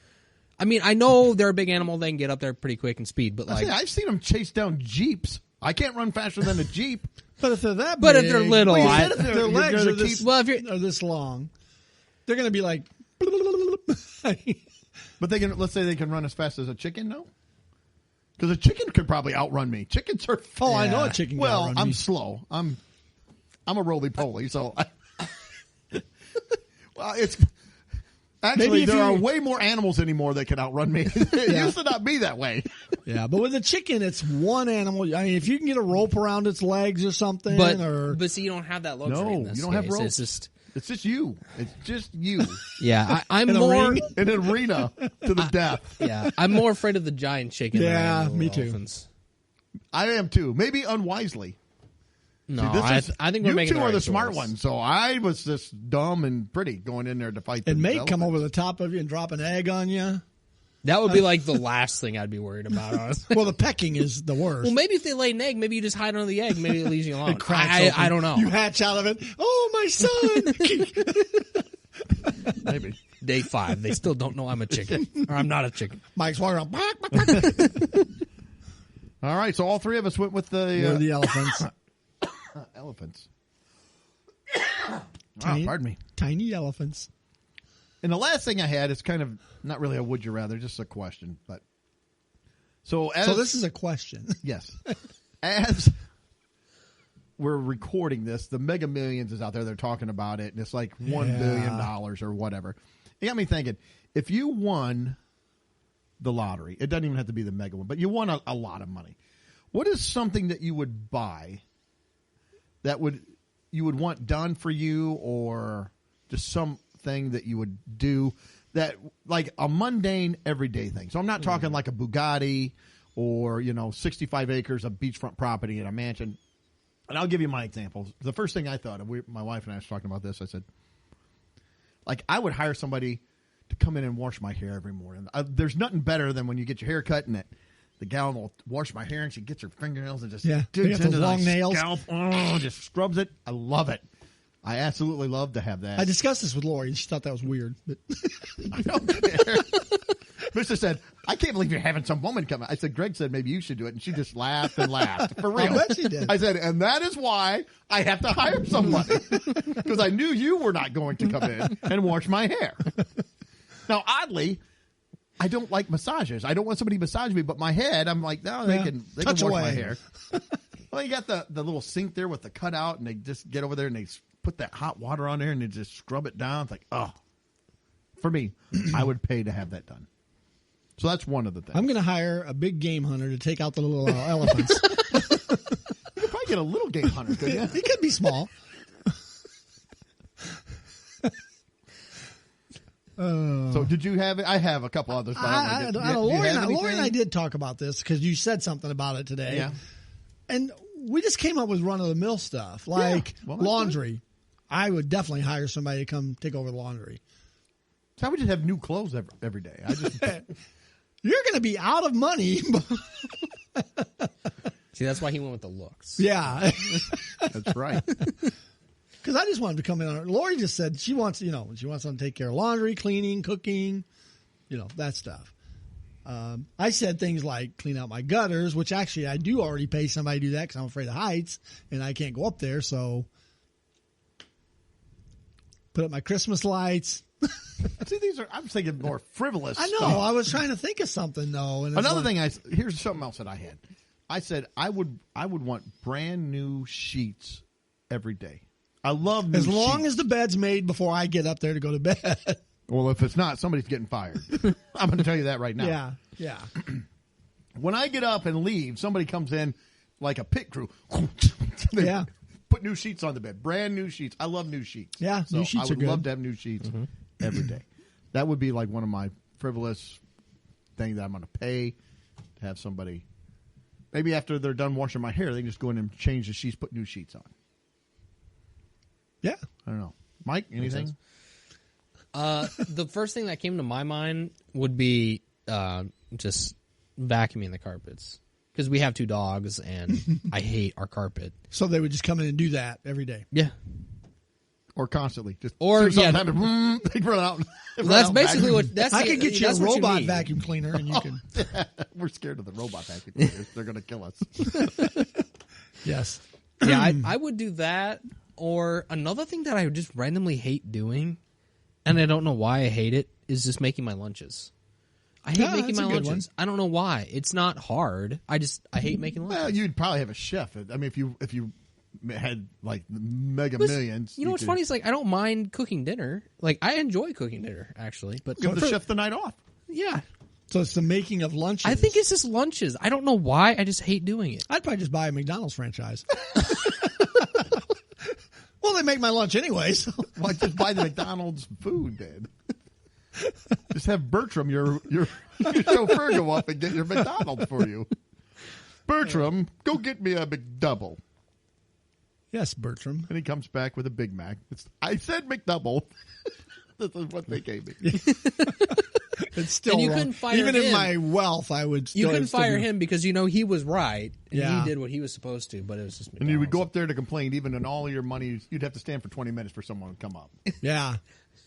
Speaker 3: I mean, I know they're a big animal; they can get up there pretty quick in speed. But like,
Speaker 1: I've seen them chase down jeeps. I can't run faster than a jeep.
Speaker 2: But if they're that
Speaker 3: But
Speaker 2: big,
Speaker 3: if they're little,
Speaker 2: well, you
Speaker 3: I-
Speaker 2: said if their
Speaker 1: You're
Speaker 2: legs
Speaker 1: gonna
Speaker 2: are this,
Speaker 3: keep- well, if you're-
Speaker 2: are this long, they're going to be like.
Speaker 1: But they can. Let's say they can run as fast as a chicken. No, because a chicken could probably outrun me. Chickens are.
Speaker 2: Oh, I know
Speaker 3: Yeah.
Speaker 2: a chicken. can
Speaker 1: Well,
Speaker 2: outrun
Speaker 1: I'm
Speaker 2: me.
Speaker 1: slow. I'm a roly poly. So, well, it's actually
Speaker 2: Maybe if
Speaker 1: there are
Speaker 2: you-
Speaker 1: way more animals anymore that can outrun me. It
Speaker 2: Yeah.
Speaker 1: used to not be that way.
Speaker 2: Yeah, but with a chicken, it's one animal. I mean, if you can get a rope around its legs or something,
Speaker 3: but see, you don't have that luxury.
Speaker 1: No,
Speaker 3: in this
Speaker 1: you don't have
Speaker 3: case.
Speaker 1: ropes.
Speaker 3: It's just
Speaker 1: It's just you. It's just you
Speaker 3: I'm
Speaker 2: In a
Speaker 3: more
Speaker 2: ring?
Speaker 1: in an arena to the death.
Speaker 3: I'm more afraid of the giant chicken. than I
Speaker 2: Yeah,
Speaker 3: am of the
Speaker 2: me too.
Speaker 3: elephants.
Speaker 1: I am too. Maybe unwisely.
Speaker 3: No,
Speaker 1: See, this
Speaker 3: I think we're
Speaker 1: you
Speaker 3: making
Speaker 1: two
Speaker 3: the
Speaker 1: are
Speaker 3: right
Speaker 1: the smart
Speaker 3: choice.
Speaker 1: ones. So I was just dumb and pretty going in there to fight.
Speaker 2: it
Speaker 1: the
Speaker 2: may
Speaker 1: elephants.
Speaker 2: come over the top of you and drop an egg on you.
Speaker 3: That would be like the last thing I'd be worried about, honestly.
Speaker 2: Well, the pecking is the worst.
Speaker 3: Well, maybe if they lay an egg, maybe you just hide under the egg. Maybe it leaves you alone.
Speaker 2: It cracks
Speaker 3: I
Speaker 2: open.
Speaker 3: don't know.
Speaker 2: You hatch out of it. Oh, my son!
Speaker 1: Maybe.
Speaker 3: Day 5, they still don't know I'm a chicken or I'm not a chicken.
Speaker 2: Mike's walking around.
Speaker 1: All right. So all three of us went with
Speaker 2: We're
Speaker 1: the,
Speaker 2: the elephants.
Speaker 1: elephants.
Speaker 2: Tiny-
Speaker 1: Pardon me.
Speaker 2: Tiny elephants.
Speaker 1: And the last thing I had is kind of not really a would you rather, just a question. But so
Speaker 2: So this is a question.
Speaker 1: yes. as we're recording this, the Mega Millions is out there. They're talking about it, and it's like $1 billion or whatever. It got me thinking, if you won the lottery, it doesn't even have to be the mega one, but you won a lot of money. What is something that you would buy that you would want done for you, or just something that you would do that, like a mundane everyday thing? So I'm not talking like a Bugatti or 65 acres of beachfront property in a mansion. And I'll give you my examples. The first thing I thought of, my wife and I was talking about this. I said, like, I would hire somebody to come in and wash my hair every morning. There's nothing better than when you get your hair cut and the gal will wash my hair and she gets her fingernails and just digs into
Speaker 2: long nails.
Speaker 1: Scalp, just scrubs it. I love it. I absolutely love to have that.
Speaker 2: I discussed this with Lori, and she thought that was weird. But
Speaker 1: I don't care. Mister said, I can't believe you're having some woman come. I said, Greg said maybe you should do it. And she just laughed and laughed. For real.
Speaker 2: I bet she did.
Speaker 1: I said, and that is why I have to hire somebody. Because I knew you were not going to come in and wash my hair. Now, oddly, I don't like massages. I don't want somebody to massage me, but my head, I'm like, no, they can wash my hair. Well, you got the little sink there with the cutout, and they just get over there and they put that hot water on there and they just scrub it down. It's like, oh. For me, I would pay to have that done. So that's one of the things.
Speaker 2: I'm going to hire a big game hunter to take out the little elephants.
Speaker 1: You could probably get a little game hunter, couldn't you?
Speaker 2: He could be small.
Speaker 1: So did you have it? I have a couple others.
Speaker 2: I don't know. Lori and I did talk about this because you said something about it today.
Speaker 1: Yeah.
Speaker 2: And we just came up with run-of-the-mill stuff, like laundry. I would definitely hire somebody to come take over the laundry.
Speaker 1: So I would just have new clothes every day.
Speaker 2: You're going to be out of money.
Speaker 3: See, that's why he went with the looks.
Speaker 2: Yeah.
Speaker 1: That's right.
Speaker 2: Because I just wanted to come in on her. Lori just said she wants someone to take care of laundry, cleaning, cooking, that stuff. I said things like clean out my gutters, which actually I do already pay somebody to do that because I'm afraid of heights and I can't go up there. So put up my Christmas lights.
Speaker 1: See, I'm thinking more frivolous.
Speaker 2: I know.
Speaker 1: Stuff.
Speaker 2: I was trying to think of something though. And
Speaker 1: another thing, here's something else that I had. I said I would want brand new sheets every day. I love new
Speaker 2: as long
Speaker 1: sheets.
Speaker 2: as the bed's made before I get up there to go to bed.
Speaker 1: Well, if it's not, somebody's getting fired. I'm going to tell you that right now.
Speaker 2: Yeah.
Speaker 1: When I get up and leave, somebody comes in like a pit crew.
Speaker 2: Yeah.
Speaker 1: Put new sheets on the bed. Brand new sheets. I love new sheets.
Speaker 2: Yeah,
Speaker 1: so
Speaker 2: new sheets
Speaker 1: I would
Speaker 2: are good.
Speaker 1: love to have new sheets every day. That would be like one of my frivolous things that I'm going to pay to have somebody. Maybe after they're done washing my hair, they can just go in and change the sheets, put new sheets on.
Speaker 2: Yeah.
Speaker 1: I don't know. Mike, anything?
Speaker 3: The first thing that came to my mind would be just vacuuming the carpets. Because we have 2 dogs, and I hate our carpet.
Speaker 2: So they would just come in and do that every day.
Speaker 3: Yeah.
Speaker 1: Or constantly. Just
Speaker 3: or,
Speaker 1: yeah. They'd run out.
Speaker 3: That's basically what...
Speaker 2: I could get you a robot vacuum cleaner, and you can...
Speaker 1: We're scared of the robot vacuum cleaners. They're going to kill us.
Speaker 2: Yes.
Speaker 3: Yeah, I would do that. Or another thing that I just randomly hate doing, and I don't know why I hate it, is just making my lunches. I hate making my lunches. I don't know why. It's not hard. I hate making lunches.
Speaker 1: Well, you'd probably have a chef. I mean, if you had like Mega Millions.
Speaker 3: You know what's funny is like I don't mind cooking dinner. Like I enjoy cooking dinner actually, but
Speaker 1: give the chef the night off.
Speaker 3: Yeah.
Speaker 2: So it's the making of lunches.
Speaker 3: I think it's just lunches. I don't know why. I just hate doing it.
Speaker 2: I'd probably just buy a McDonald's franchise. Well, they make my lunch anyway, so
Speaker 1: why just buy the McDonald's food, then? Just have Bertram, your chauffeur, go up and get your McDonald's for you. Bertram, go get me a McDouble.
Speaker 2: Yes, Bertram.
Speaker 1: And he comes back with a Big Mac. I said McDouble. This is what they gave me.
Speaker 2: It's still
Speaker 3: and you
Speaker 2: wrong.
Speaker 3: couldn't fire
Speaker 2: Even
Speaker 3: him.
Speaker 2: in my wealth, I would still...
Speaker 3: You couldn't fire him because you know he was right, and
Speaker 2: Yeah.
Speaker 3: he did what he was supposed to, but it was just McDonald's.
Speaker 1: And you would go up there to complain, even in all your money, you'd have to stand for 20 minutes for someone to come up.
Speaker 2: Yeah.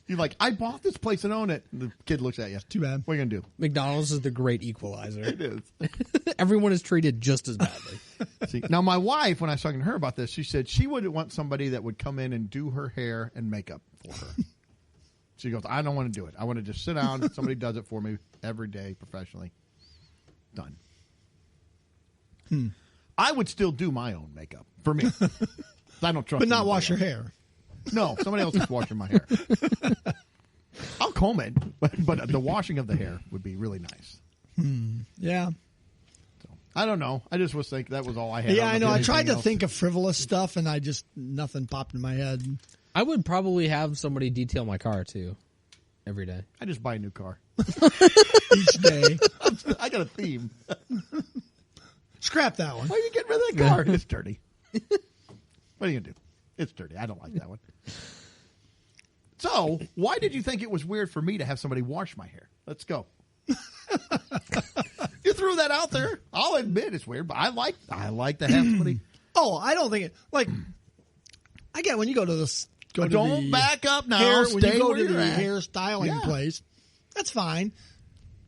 Speaker 1: You're like, I bought this place and own it. And the kid looks at you.
Speaker 2: Too bad.
Speaker 1: What are you going to do?
Speaker 3: McDonald's is the great equalizer.
Speaker 1: It is.
Speaker 3: Everyone is treated just as badly.
Speaker 1: See, now, my wife, when I was talking to her about this, she said she would want somebody that would come in and do her hair and makeup for her. She goes, I don't want to do it. I want to just sit down. Somebody does it for me every day professionally. Done. I would still do my own makeup for me. I don't trust.
Speaker 2: But not
Speaker 1: anybody
Speaker 2: wash your
Speaker 1: else.
Speaker 2: hair.
Speaker 1: No, somebody else is washing my hair. I'll comb it, but the washing of the hair would be really nice.
Speaker 2: Yeah.
Speaker 1: So, I don't know. I just was thinking that was all I had.
Speaker 2: Yeah, I know. I tried
Speaker 1: anything
Speaker 2: to
Speaker 1: else.
Speaker 2: think of frivolous stuff, and nothing popped in my head.
Speaker 3: I would probably have somebody detail my car too, every day.
Speaker 1: I just buy a new car.
Speaker 2: Each day.
Speaker 1: I got a theme.
Speaker 2: Scrap that one.
Speaker 1: Why are you getting rid of that car? It's dirty. What are you gonna do? It's dirty. I don't like that one. So, why did you think it was weird for me to have somebody wash my hair? Let's go. You threw that out there. I'll admit it's weird, but I like to have somebody.
Speaker 2: Oh, I don't think it. Like, I get when you go to this.
Speaker 1: Don't back up now.
Speaker 2: Hair, when
Speaker 1: Stay
Speaker 2: you go
Speaker 1: where
Speaker 2: to
Speaker 1: you're
Speaker 2: the
Speaker 1: at.
Speaker 2: hair styling
Speaker 1: Yeah.
Speaker 2: place, that's fine.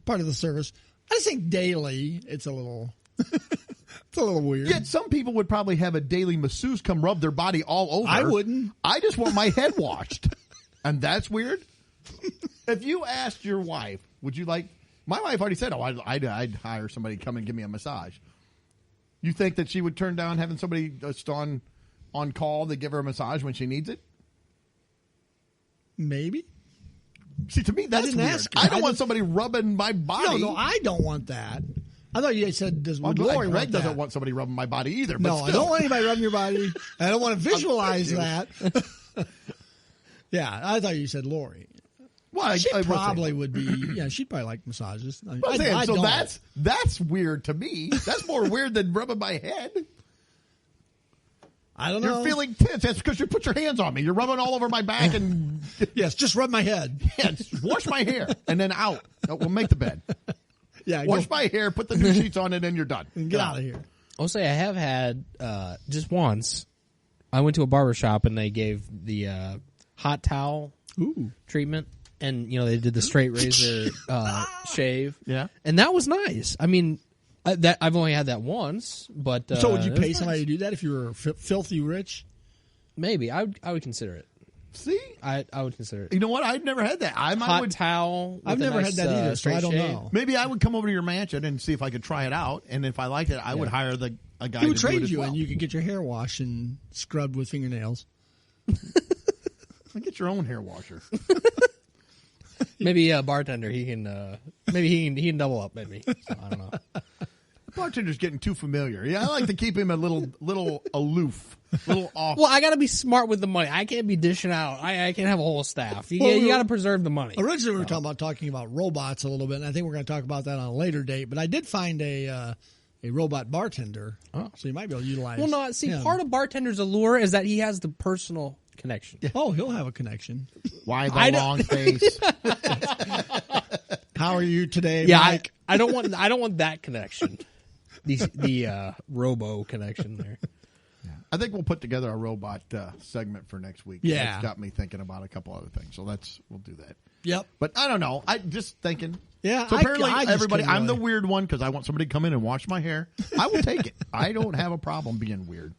Speaker 2: Part of the service. I just think daily, it's a little, it's a little weird.
Speaker 1: Yet some people would probably have a daily masseuse come rub their body all over.
Speaker 2: I wouldn't.
Speaker 1: I just want my head washed. And that's weird. If you asked your wife, would you like... My wife already said, I'd hire somebody to come and give me a massage. You think that she would turn down having somebody just on call to give her a massage when she needs it?
Speaker 2: Maybe.
Speaker 1: See, to me, that's
Speaker 2: didn't
Speaker 1: weird.
Speaker 2: ask her.
Speaker 1: I don't
Speaker 2: I
Speaker 1: want
Speaker 2: didn't-
Speaker 1: somebody rubbing my body.
Speaker 2: No, I don't want that. I thought you said, does
Speaker 1: Well,
Speaker 2: Lori
Speaker 1: Greg
Speaker 2: want
Speaker 1: doesn't
Speaker 2: that?
Speaker 1: want somebody rubbing my body either. But
Speaker 2: No,
Speaker 1: still.
Speaker 2: I don't want anybody rubbing your body. I don't want to visualize
Speaker 1: you.
Speaker 2: that. Yeah, I thought you said Lori.
Speaker 1: Well,
Speaker 2: She
Speaker 1: I will say-
Speaker 2: probably would be. Yeah, she'd probably like massages.
Speaker 1: I'm saying, so
Speaker 2: don't.
Speaker 1: that's weird to me. That's more weird than rubbing my head.
Speaker 2: I don't
Speaker 1: You're
Speaker 2: know.
Speaker 1: feeling tense. That's because you put your hands on me. You're rubbing all over my back and
Speaker 2: Yes, just rub my head.
Speaker 1: just wash my hair and then out. We'll make the bed.
Speaker 2: Yeah,
Speaker 1: Wash my hair, put the new sheets on, and then you're done.
Speaker 2: get out of here.
Speaker 3: I'll say I have had just once. I went to a barber shop and they gave the hot towel treatment, and they did the straight razor shave.
Speaker 1: Yeah.
Speaker 3: and that was nice. I mean, I've only had that once, but
Speaker 2: So would you
Speaker 3: it was
Speaker 2: pay
Speaker 3: nice.
Speaker 2: somebody to do that if you were filthy rich?
Speaker 3: Maybe I would consider it.
Speaker 1: See?
Speaker 3: I would consider it.
Speaker 1: You know what? I've never had that. I
Speaker 3: Hot
Speaker 1: would.
Speaker 3: towel.
Speaker 2: I've
Speaker 3: with a
Speaker 2: never
Speaker 3: nice,
Speaker 2: had that either, so
Speaker 3: straight
Speaker 2: I don't
Speaker 3: shave.
Speaker 2: know.
Speaker 1: Maybe I would come over to your mansion and see if I could try it out, and if I liked it, I would hire a guy
Speaker 2: He would
Speaker 1: to do it
Speaker 2: trade
Speaker 1: as
Speaker 2: you,
Speaker 1: well.
Speaker 2: and you could get your hair washed and scrubbed with fingernails.
Speaker 1: Get your own hair washer.
Speaker 3: Maybe a bartender. He can. Maybe he can double up. Maybe. So, I don't know.
Speaker 1: The bartender's getting too familiar. Yeah, I like to keep him a little aloof, little off.
Speaker 3: Well, I got to be smart with the money. I can't be dishing out. I can't have a whole staff. You,
Speaker 2: Well,
Speaker 3: you got to preserve the money.
Speaker 2: Originally, we were talking about robots a little bit, and I think we're going to talk about that on a later date. But I did find a robot bartender, so you might be able to utilize.
Speaker 3: Well, no. See,
Speaker 2: him.
Speaker 3: part of bartender's allure is that he has the personal connection.
Speaker 2: Oh, he'll have a connection.
Speaker 1: Why
Speaker 3: I
Speaker 1: the
Speaker 3: don't-
Speaker 1: long face?
Speaker 2: How are you today,
Speaker 3: Yeah,
Speaker 2: Mike?
Speaker 3: I don't want that connection. The robo connection there.
Speaker 1: I think we'll put together a robot segment for next week.
Speaker 2: Yeah.
Speaker 1: That's got me thinking about a couple other things. So we'll do that.
Speaker 2: Yep.
Speaker 1: But I don't know. I just thinking.
Speaker 2: Yeah,
Speaker 1: So
Speaker 2: I
Speaker 1: apparently
Speaker 2: just
Speaker 1: everybody,
Speaker 2: couldn't
Speaker 1: I'm the
Speaker 2: really-
Speaker 1: weird one because I want somebody to come in and wash my hair. I will take it. I don't have a problem being weird.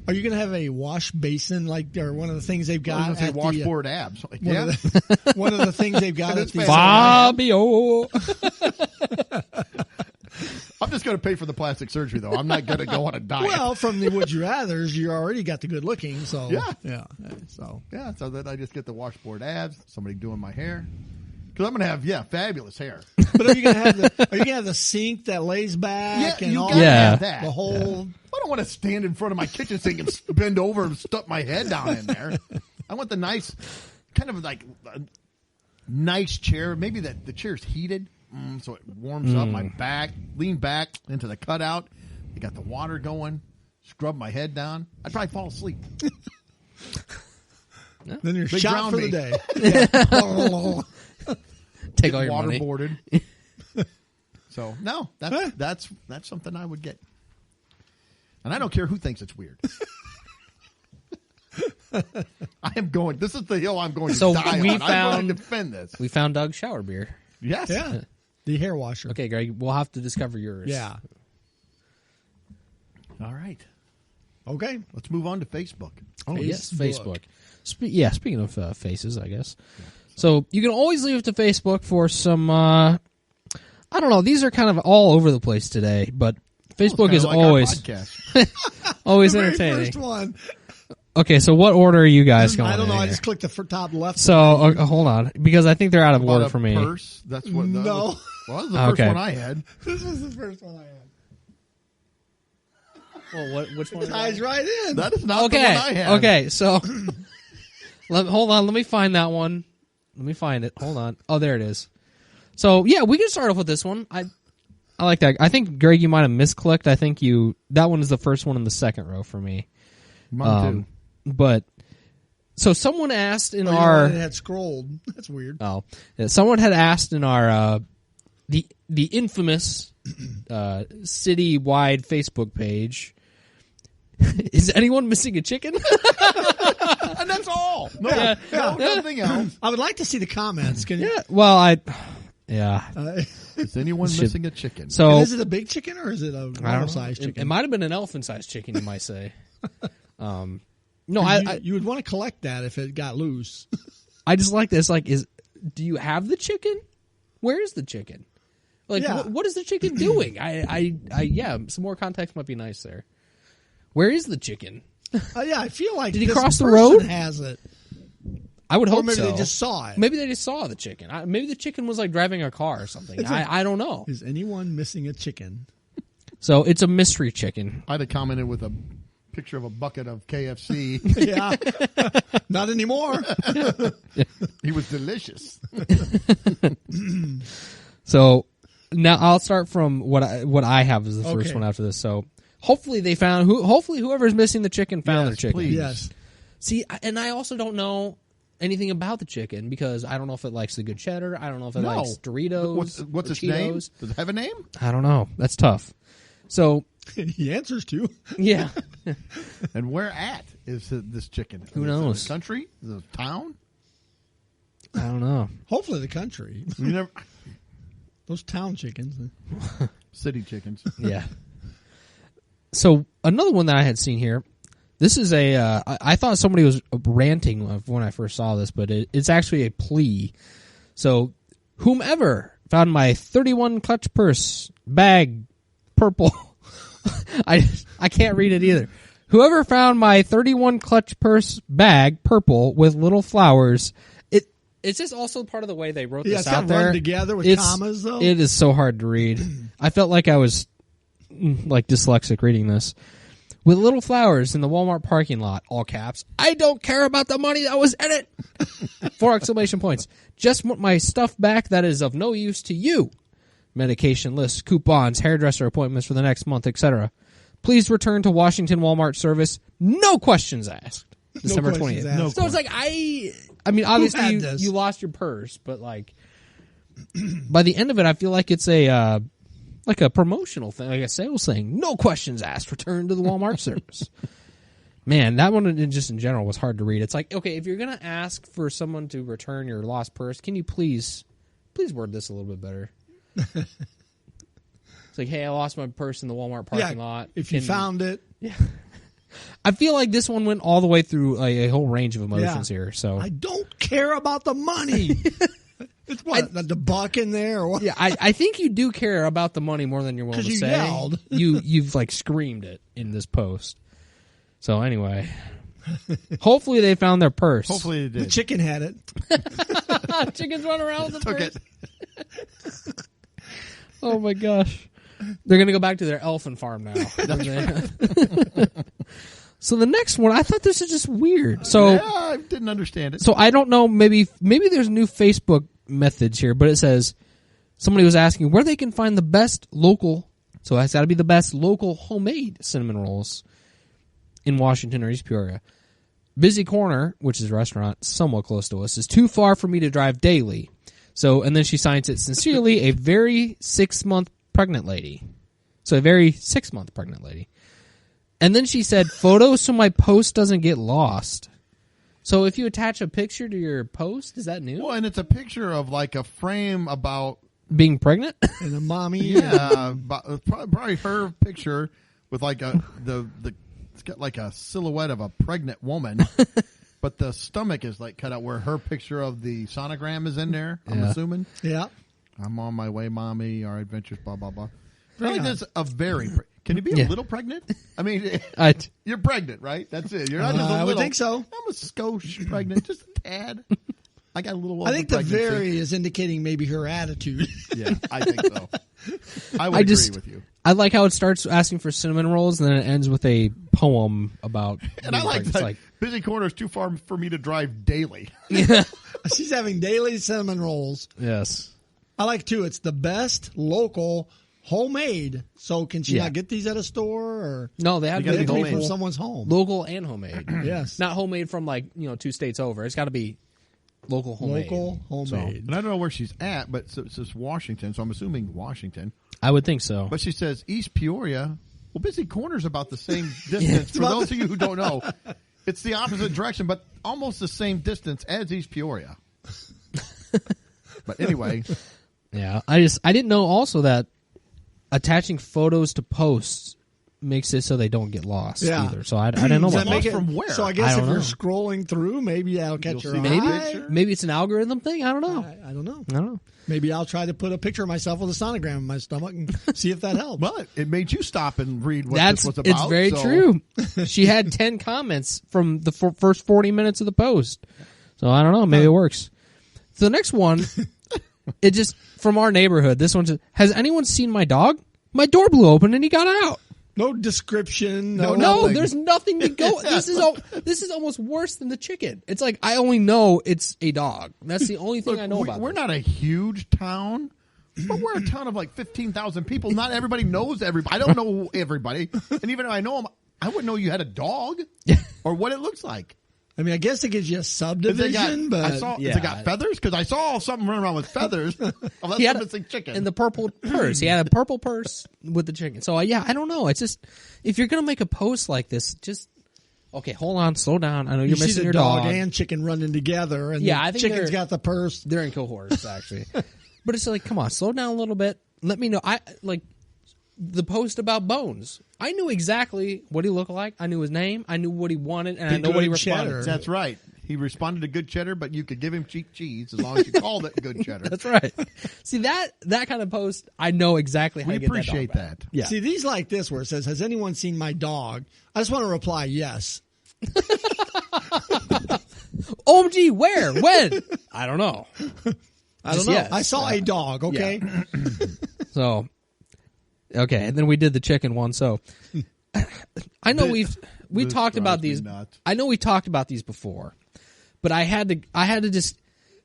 Speaker 2: Are you going to have a wash basin or one of the things they've
Speaker 1: I was
Speaker 2: got
Speaker 1: going to say
Speaker 2: at the,
Speaker 1: washboard abs. Like,
Speaker 2: one,
Speaker 1: yeah.
Speaker 2: of the, one of the things they've got at
Speaker 1: It's
Speaker 2: the
Speaker 3: Fabio.
Speaker 1: I'm just going to pay for the plastic surgery, though. I'm not going to go on a diet.
Speaker 2: Well, from the Would You Rathers, you already got the good looking, so
Speaker 1: Yeah.
Speaker 2: So
Speaker 1: yeah, so that I just get the washboard abs, somebody doing my hair. Because I'm going to have, fabulous hair.
Speaker 2: but are you gonna have the sink that lays back and
Speaker 1: you
Speaker 2: all
Speaker 1: gotta
Speaker 3: Yeah.
Speaker 1: have that.
Speaker 2: the whole
Speaker 1: I don't want to stand in front of my kitchen sink and bend over and stuff my head down in there. I want the nice, kind of like a nice chair. Maybe that the chair's heated, so it warms up my back. Lean back into the cutout. You got the water going. Scrub my head down. I'd probably fall asleep.
Speaker 2: then you're
Speaker 1: They
Speaker 2: shot
Speaker 1: drown
Speaker 2: for
Speaker 1: me.
Speaker 2: the day.
Speaker 3: Take all your money.
Speaker 1: Waterboarded. So no, that's something I would get, and I don't care who thinks it's weird. I am going. This is the hill I'm going to
Speaker 3: So
Speaker 1: die
Speaker 3: we
Speaker 1: on. I'm
Speaker 3: found-
Speaker 1: going to defend this.
Speaker 3: We found Doug's shower beer.
Speaker 1: Yes.
Speaker 2: Yeah, the hair washer.
Speaker 3: Okay, Greg, we'll have to discover yours.
Speaker 2: Yeah.
Speaker 1: All right.
Speaker 2: Okay.
Speaker 1: Let's move on to Facebook.
Speaker 3: Oh, yes,
Speaker 2: Facebook.
Speaker 3: Facebook. Speaking of faces, I guess. So you can always leave it to Facebook for some, I don't know, these are kind of all over the place today, but Facebook is
Speaker 1: Kinda like our
Speaker 3: always
Speaker 1: podcast.
Speaker 3: always
Speaker 2: The very
Speaker 3: entertaining.
Speaker 2: first one.
Speaker 3: Okay, so what order are you guys going?
Speaker 2: I don't know.
Speaker 3: in
Speaker 2: I
Speaker 3: here?
Speaker 2: just clicked the top left.
Speaker 3: So hold on, because I think they're out of
Speaker 1: About
Speaker 3: order
Speaker 1: a
Speaker 3: for me.
Speaker 1: Purse. That's what. That
Speaker 2: No.
Speaker 1: was, well, that was the first
Speaker 3: Okay.
Speaker 1: one I had.
Speaker 2: This was the first one I had.
Speaker 3: Well, which one?
Speaker 2: Ties right in.
Speaker 1: That is not the
Speaker 3: Okay,
Speaker 1: one I had.
Speaker 3: okay. So hold on. Let me find that one. Let me find it. Hold on. Oh, there it is. So yeah, we can start off with this one. I like that. I think Greg, you might have misclicked. I think that one is the first one in the second row for me.
Speaker 1: Mine too.
Speaker 3: But so someone asked in
Speaker 2: It had scrolled. That's weird.
Speaker 3: someone had asked in our the infamous city-wide Facebook page, is anyone missing a chicken?
Speaker 1: And that's all. No, nothing else.
Speaker 2: I would like to see the comments. Can you?
Speaker 3: Yeah. Well, yeah.
Speaker 1: Is anyone missing a chicken?
Speaker 3: So
Speaker 2: And is it a big chicken or is it a
Speaker 3: I don't
Speaker 2: normal
Speaker 3: know.
Speaker 2: sized chicken?
Speaker 3: It might have been an elephant-sized chicken, you might say. No,
Speaker 2: you would want to collect that if it got loose.
Speaker 3: I just like this. Like, do you have the chicken? Where is the chicken? Like,
Speaker 2: Yeah.
Speaker 3: what is the chicken doing? Yeah, some more context might be nice there. Where is the chicken?
Speaker 2: Yeah, I feel like
Speaker 3: Did he
Speaker 2: this
Speaker 3: cross the
Speaker 2: person
Speaker 3: road?
Speaker 2: Has it,
Speaker 3: I would
Speaker 2: or
Speaker 3: hope
Speaker 2: maybe
Speaker 3: so.
Speaker 2: they just saw it.
Speaker 3: Maybe they just saw the chicken. Maybe the chicken was like driving a car or something. I don't know.
Speaker 2: Is anyone missing a chicken?
Speaker 3: So it's a mystery chicken.
Speaker 1: I'd have commented with a picture of a bucket of KFC.
Speaker 2: Yeah, not anymore.
Speaker 1: He was delicious.
Speaker 3: So now I'll start from what I have as the first
Speaker 2: Okay.
Speaker 3: one after this. So hopefully they found hopefully whoever's missing the chicken found
Speaker 1: Yes,
Speaker 3: their chicken.
Speaker 1: please.
Speaker 2: Yes.
Speaker 3: See, and I also don't know anything about the chicken because I don't know if it likes the good cheddar. I don't know if it
Speaker 1: No.
Speaker 3: likes Doritos.
Speaker 1: What's
Speaker 3: or
Speaker 1: its name?
Speaker 3: Cheetos.
Speaker 1: Does it have a name?
Speaker 3: I don't know. That's tough. So
Speaker 2: He answers to.
Speaker 3: yeah,
Speaker 1: And where at is this chicken?
Speaker 3: Who
Speaker 1: Is it
Speaker 3: knows?
Speaker 1: the country? The town?
Speaker 3: I don't know.
Speaker 2: Hopefully, the country.
Speaker 1: You never.
Speaker 2: Those town chickens.
Speaker 1: City chickens.
Speaker 3: Yeah. So another one that I had seen here. This is I thought somebody was ranting when I first saw this, but it's actually a plea. So, whomever found my 31 clutch purse bag purple, I can't read it either. Whoever found my 31 clutch purse bag purple with little flowers, it's just also part of the way they wrote
Speaker 2: Yeah,
Speaker 3: this
Speaker 2: it's
Speaker 3: out
Speaker 2: not
Speaker 3: there.
Speaker 2: run together with
Speaker 3: It's-
Speaker 2: commas, though.
Speaker 3: It is so hard to read. I felt like I was like dyslexic reading this. With little flowers in the Walmart parking lot, all caps. I don't care about the money that was in it. 4 exclamation points. Just want my stuff back that is of no use to you. Medication lists, coupons, hairdresser appointments for the next month, etc. Please return to Washington Walmart service. No questions asked. December
Speaker 2: questions
Speaker 3: 20th.
Speaker 2: asked. No
Speaker 3: So it's like I mean, obviously
Speaker 2: had this?
Speaker 3: you lost your purse, but like by the end of it, I feel like it's a like a promotional thing, like a sales thing. No questions asked. Return to the Walmart service. Man, that one just in general was hard to read. It's like, okay, if you're gonna ask for someone to return your lost purse, can you please word this a little bit better? It's like, hey, I lost my purse in the Walmart parking lot.
Speaker 2: If you found it,
Speaker 3: I feel like this one went all the way through a whole range of emotions
Speaker 2: Yeah.
Speaker 3: here. So
Speaker 2: I don't care about the money. It's what the buck in there, or what?
Speaker 3: yeah, I think you do care about the money more than you're willing
Speaker 2: 'Cause
Speaker 3: to
Speaker 2: you
Speaker 3: say.
Speaker 2: yelled.
Speaker 3: You've like screamed it in this post. So anyway, hopefully they found their purse.
Speaker 1: Hopefully it
Speaker 2: The
Speaker 1: did.
Speaker 2: chicken had it.
Speaker 3: Chickens run around with the
Speaker 1: Took
Speaker 3: purse.
Speaker 1: it.
Speaker 3: Oh my gosh, they're gonna go back to their elephant farm now. So the next one, I thought this is just weird. So.
Speaker 1: Yeah, I didn't understand it.
Speaker 3: So I don't know. Maybe there's new Facebook methods here, but it says somebody was asking where they can find the best local. So it's got to be the best local homemade cinnamon rolls in Washington or East Peoria. Busy Corner, which is a restaurant somewhat close to us, is too far for me to drive daily. So, and then she signs it sincerely, a very 6-month pregnant lady. So a very 6-month pregnant lady. And then she said, photos so my post doesn't get lost. So if you attach a picture to your post, is that new?
Speaker 1: Well, and it's a picture of like a frame about
Speaker 3: Being pregnant?
Speaker 2: And a mommy.
Speaker 1: yeah, probably her picture with like the it's got like a silhouette of a pregnant woman, but the stomach is like cut out where her picture of the sonogram is in there. I'm
Speaker 3: Yeah.
Speaker 1: assuming.
Speaker 2: Yeah.
Speaker 1: I'm on my way, mommy. Our adventures, blah blah blah. I
Speaker 2: Hang
Speaker 1: think
Speaker 2: on.
Speaker 1: that's a very. Can you be a little pregnant? I mean, you're pregnant, right? That's it. You're not just a little.
Speaker 2: I would think so.
Speaker 1: I'm a skosh pregnant, just a tad. I got a little.
Speaker 2: I think the
Speaker 1: pregnancy.
Speaker 2: very is indicating maybe her attitude.
Speaker 1: Yeah, I think so. I would agree with you.
Speaker 3: I like how it starts asking for cinnamon rolls and then it ends with a poem about.
Speaker 1: And I like that. Busy Corner is too far for me to drive daily.
Speaker 3: Yeah.
Speaker 2: She's having daily cinnamon rolls.
Speaker 3: Yes.
Speaker 2: I like too. It's the best local homemade. So can she not get these at a store or
Speaker 3: no? They have to be
Speaker 2: from someone's home,
Speaker 3: local and homemade.
Speaker 2: Yes,
Speaker 3: not homemade from 2 states over. It's got to be local homemade.
Speaker 2: Local homemade.
Speaker 1: So, and I don't know where she's at, but it says Washington, so I'm assuming Washington.
Speaker 3: I would think so.
Speaker 1: But she says East Peoria. Well, Busy Corner's about the same distance. For those of you who don't know, it's the opposite direction, but almost the same distance as East Peoria. But anyway.
Speaker 3: Yeah, I didn't know also that attaching photos to posts makes it so they don't get lost either. So I didn't know about that.
Speaker 1: From where?
Speaker 2: So I guess if you're scrolling through, maybe that'll catch your eye.
Speaker 3: Maybe it's an algorithm thing. I don't know.
Speaker 2: I don't know. Maybe I'll try to put a picture of myself with a sonogram in my stomach and see if that helps.
Speaker 1: Well, it made you stop and read what this was about.
Speaker 3: It's very true. She had 10 comments from the first 40 minutes of the post. So I don't know. Maybe it works. So the next one, it just, from our neighborhood, this one, has anyone seen my dog? My door blew open and he got out.
Speaker 2: No description.
Speaker 3: No, there's nothing to go. This is almost worse than the chicken. It's like I only know it's a dog. That's the only thing I know about.
Speaker 1: We're not a huge town, but we're a town of like 15,000 people. Not everybody knows everybody. I don't know everybody, and even if I know them, I wouldn't know you had a dog or what it looks like.
Speaker 2: I mean, I guess it gives you a subdivision, but
Speaker 1: has it got feathers? Because I saw something running around with feathers. Oh, that's
Speaker 3: he had
Speaker 1: missing chicken.
Speaker 3: And the purple purse. He had a purple purse with the chicken. So I don't know. It's just, if you're gonna make a post like this, just okay. Hold on, slow down. I know you're missing your dog
Speaker 2: and chicken running together, and
Speaker 3: I think
Speaker 2: chicken's got the purse.
Speaker 3: They're in cohorts actually, but it's like, come on, slow down a little bit. Let me know. I like the post about Bones. I knew exactly what he looked like. I knew his name. I knew what he wanted, and I know what he responded to.
Speaker 1: That's right. He responded to good cheddar, but you could give him cheap cheese as long as you called it good cheddar.
Speaker 3: That's right. See, that kind of post, I know exactly how to get that dog back.
Speaker 1: We appreciate that.
Speaker 3: Yeah.
Speaker 2: See, these like this where it says, has anyone seen my dog? I just want to reply yes.
Speaker 3: OMG, where? When? I don't know.
Speaker 2: I don't know. Yes. I saw a dog, okay?
Speaker 3: Yeah. So, okay, and then we did the chicken one. So, I know we talked about these. I know we talked about these before, but I had to just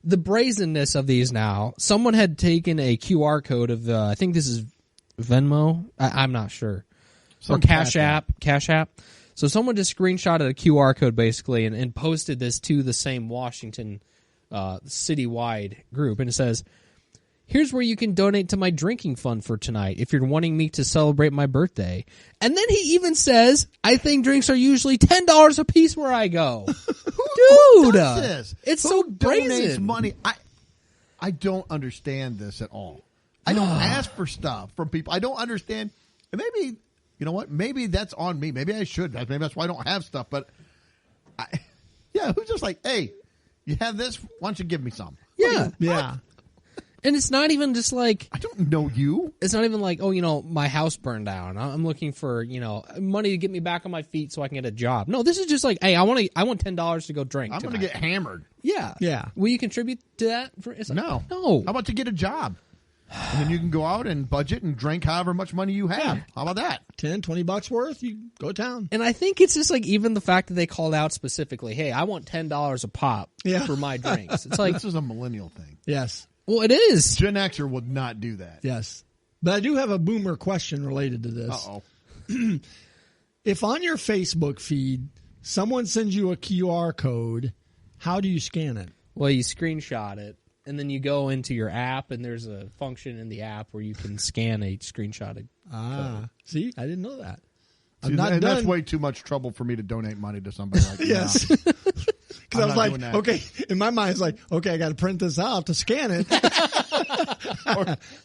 Speaker 3: the brazenness of these. Now, someone had taken a QR code of I think this is Venmo. I'm not sure, or Cash App. So someone just screenshotted a QR code basically and posted this to the same Washington citywide group, and it says, here's where you can donate to my drinking fund for tonight if you're wanting me to celebrate my birthday. And then he even says, I think drinks are usually $10 a piece where I go.
Speaker 1: Who does this?
Speaker 3: It's
Speaker 1: Who
Speaker 3: so
Speaker 1: donates
Speaker 3: brazen.
Speaker 1: Money? I don't understand this at all. I don't ask for stuff from people. I don't understand. And maybe, you know what? Maybe that's on me. Maybe I should. Maybe that's why I don't have stuff. But, who's just like, hey, you have this? Why don't you give me some?
Speaker 2: Yeah.
Speaker 3: And it's not even just like,
Speaker 1: I don't know you.
Speaker 3: It's not even like, oh, my house burned down. I'm looking for, money to get me back on my feet so I can get a job. No, this is just like, hey, I want $10 to go drink.
Speaker 1: I'm going to get hammered.
Speaker 3: Yeah.
Speaker 2: Yeah.
Speaker 3: Will you contribute to that?
Speaker 1: No.
Speaker 3: No.
Speaker 1: How about to get a job? And then you can go out and budget and drink however much money you have. Yeah. How about that?
Speaker 2: $10-20 worth, you go to town.
Speaker 3: And I think it's just like even the fact that they called out specifically, hey, I want $10 a pop for my drinks. It's like,
Speaker 1: this is a millennial thing.
Speaker 2: Yes.
Speaker 3: Well, it is.
Speaker 1: Gen Xer would not do that.
Speaker 2: Yes. But I do have a boomer question related to this.
Speaker 1: Uh-oh.
Speaker 2: If on your Facebook feed, someone sends you a QR code, how do you scan it?
Speaker 3: Well, you screenshot it, and then you go into your app, and there's a function in the app where you can scan a screenshotted code.
Speaker 2: See? I didn't know that.
Speaker 1: See, that's way too much trouble for me to donate money to somebody like that.
Speaker 2: Yes. Because I was like, okay, in my mind, it's like, okay, I got to print this out to scan it.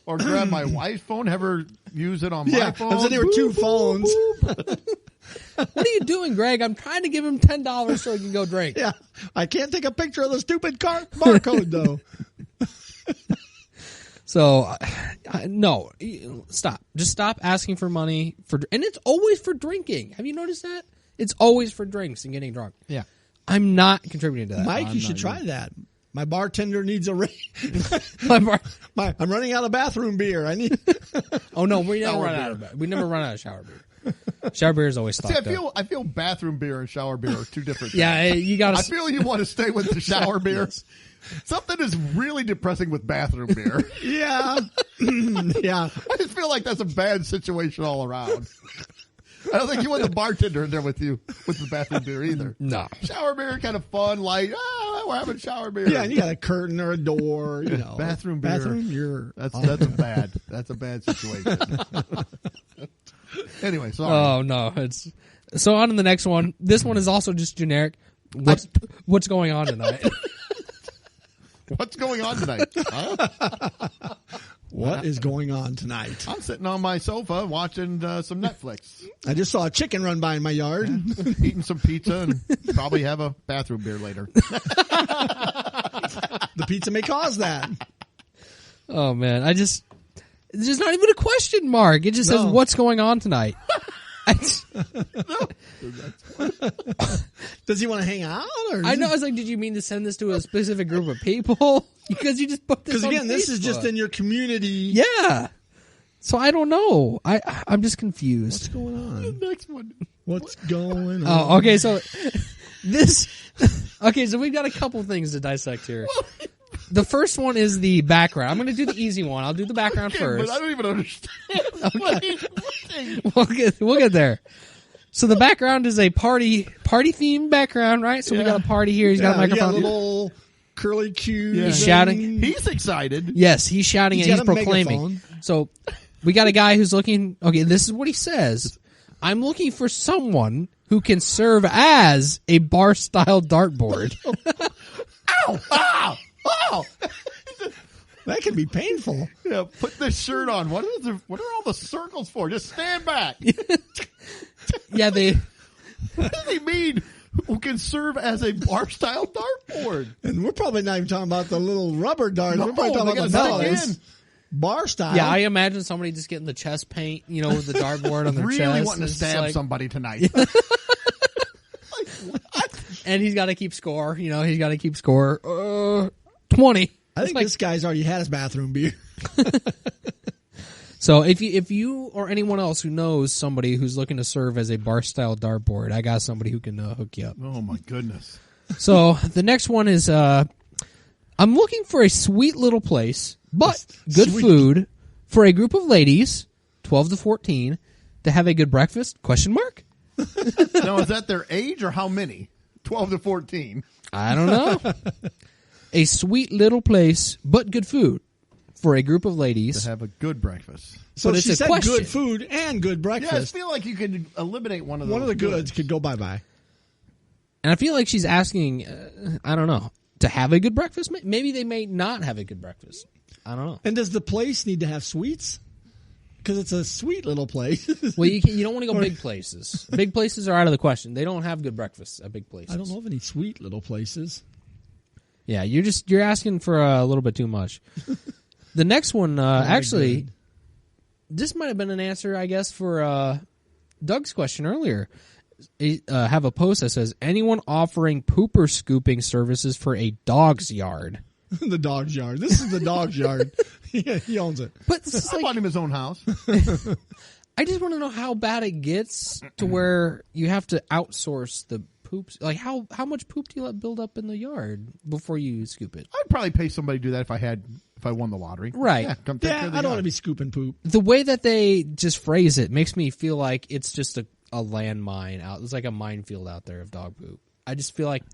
Speaker 1: or grab my wife's phone, have her use it on my phone.
Speaker 2: So there were two phones.
Speaker 3: What are you doing, Greg? I'm trying to give him $10 so he can go drink.
Speaker 2: Yeah. I can't take a picture of the stupid barcode, though.
Speaker 3: So, no, stop. Just stop asking for money and it's always for drinking. Have you noticed that? It's always for drinks and getting drunk.
Speaker 1: Yeah.
Speaker 3: I'm not contributing to that.
Speaker 2: Mike, you should try that. My bartender needs a
Speaker 3: I'm
Speaker 2: running out of bathroom beer. I need.
Speaker 3: Oh no, we never run out of shower beer. Shower beer is always stocked up.
Speaker 1: I feel bathroom beer and shower beer are two different things.
Speaker 3: Yeah, you got to.
Speaker 1: I feel you want to stay with the shower beer.
Speaker 3: Yes.
Speaker 1: Something is really depressing with bathroom beer.
Speaker 2: Yeah. Yeah.
Speaker 1: I just feel like that's a bad situation all around. I don't think you want the bartender in there with you with the bathroom beer either.
Speaker 3: No.
Speaker 1: Shower beer, kind of fun, light. We're having shower beer.
Speaker 2: Yeah, and you got a curtain or a door, you know.
Speaker 1: Bathroom beer.
Speaker 2: Bathroom, you're
Speaker 1: That's a bad situation. Anyway, sorry.
Speaker 3: Oh no, it's so on to the next one. This one is also just generic. What's going on tonight?
Speaker 1: What's going on tonight? Huh?
Speaker 2: What is going on tonight?
Speaker 1: I'm sitting on my sofa watching some Netflix,
Speaker 2: I just saw a chicken run by in my yard.
Speaker 1: eating some pizza, and probably have a bathroom beer later.
Speaker 2: The pizza may cause that.
Speaker 3: Oh man, there's not even a question mark. It just says, "What's going on tonight?"
Speaker 2: Does he want to hang out? Or
Speaker 3: I know. I was like, did you mean to send this to a specific group of people? Because you just put this.
Speaker 2: Because
Speaker 3: on
Speaker 2: again, this is just
Speaker 3: Facebook.
Speaker 2: in your community.
Speaker 3: Yeah. So I don't know. I'm just confused.
Speaker 2: What's going on?
Speaker 1: Next one.
Speaker 2: What's going on?
Speaker 3: Oh, okay. So this. Okay, so we've got a couple things to dissect here. The first one is the background. I'm going to do the easy one. I'll do the background first.
Speaker 1: But I don't even understand.
Speaker 3: We'll get there. So the background is a party themed background, right? So we got a party here. He's got a microphone.
Speaker 2: You got a little curly Q.
Speaker 3: He's shouting.
Speaker 1: He's excited.
Speaker 3: Yes, he's shouting and
Speaker 2: He's
Speaker 3: he's
Speaker 2: got a
Speaker 3: proclaiming.
Speaker 2: megaphone.
Speaker 3: So we got a guy who's looking. Okay, this is what he says. I'm looking for someone who can serve as a bar style dartboard.
Speaker 1: Ow! Ow! Oh!
Speaker 2: That can be painful.
Speaker 1: Yeah, put this shirt on. What are all the circles for? Just stand back.
Speaker 3: Yeah,
Speaker 1: What does he mean? Who can serve as a bar style dartboard?
Speaker 2: And we're probably not even talking about the little rubber darts.
Speaker 1: No,
Speaker 2: we're probably talking
Speaker 1: they
Speaker 2: about the
Speaker 1: gotta stick
Speaker 2: bellows.
Speaker 1: in.
Speaker 2: Bar style.
Speaker 3: Yeah, I imagine somebody just getting the chest paint, with the dartboard on their
Speaker 1: Really
Speaker 3: chest.
Speaker 1: wanting to
Speaker 3: It's
Speaker 1: stab
Speaker 3: like-
Speaker 1: somebody tonight.
Speaker 3: And he's got to keep score. He's got to keep score. 20.
Speaker 2: I think this guy's already had his bathroom beer.
Speaker 3: So if you or anyone else who knows somebody who's looking to serve as a bar style dartboard, I got somebody who can hook you up.
Speaker 1: Oh my goodness.
Speaker 3: So the next one is I'm looking for a sweet little place, but good
Speaker 2: Sweet.
Speaker 3: food for a group of ladies, 12 to 14, to have a good breakfast? ?
Speaker 1: Now, is that their age or how many? 12 to 14.
Speaker 3: I don't know. A sweet little place, but good food for a group of ladies.
Speaker 1: To have a good breakfast.
Speaker 2: So
Speaker 3: But it's
Speaker 2: she
Speaker 3: a
Speaker 2: said
Speaker 3: question.
Speaker 2: good food and good
Speaker 1: Yeah, I
Speaker 2: breakfast.
Speaker 1: feel like you could eliminate one of those.
Speaker 2: One of the goods could go bye-bye.
Speaker 3: And I feel like she's asking, I don't know, to have a good breakfast? Maybe they may not have a good breakfast. I don't know.
Speaker 2: And does the place need to have sweets? Because it's a sweet little place.
Speaker 3: Well, you don't want to go big places. Big places are out of the question. They don't have good breakfasts at big places.
Speaker 2: I don't know of any sweet little places.
Speaker 3: Yeah, you're asking for a little bit too much. The next one, actually,
Speaker 2: good.
Speaker 3: this might have been an answer, I guess, for Doug's question earlier. Have a post that says, anyone offering pooper scooping services for a dog's yard.
Speaker 2: The dog's yard. This is the dog's yard. Yeah, he owns it.
Speaker 3: But this is
Speaker 1: I
Speaker 3: like,
Speaker 1: bought him his own house.
Speaker 3: I just want to know how bad it gets to where you have to outsource the poops. Like, how much poop do you let build up in the yard before you scoop it?
Speaker 1: I'd probably pay somebody to do that if I won the lottery.
Speaker 3: Right.
Speaker 1: Yeah, come take care
Speaker 2: Yeah,
Speaker 1: of the
Speaker 2: I don't want to
Speaker 1: yard.
Speaker 2: be scooping poop.
Speaker 3: The way that they just phrase it makes me feel like it's just a landmine out. It's like a minefield out there of dog poop. I just feel like,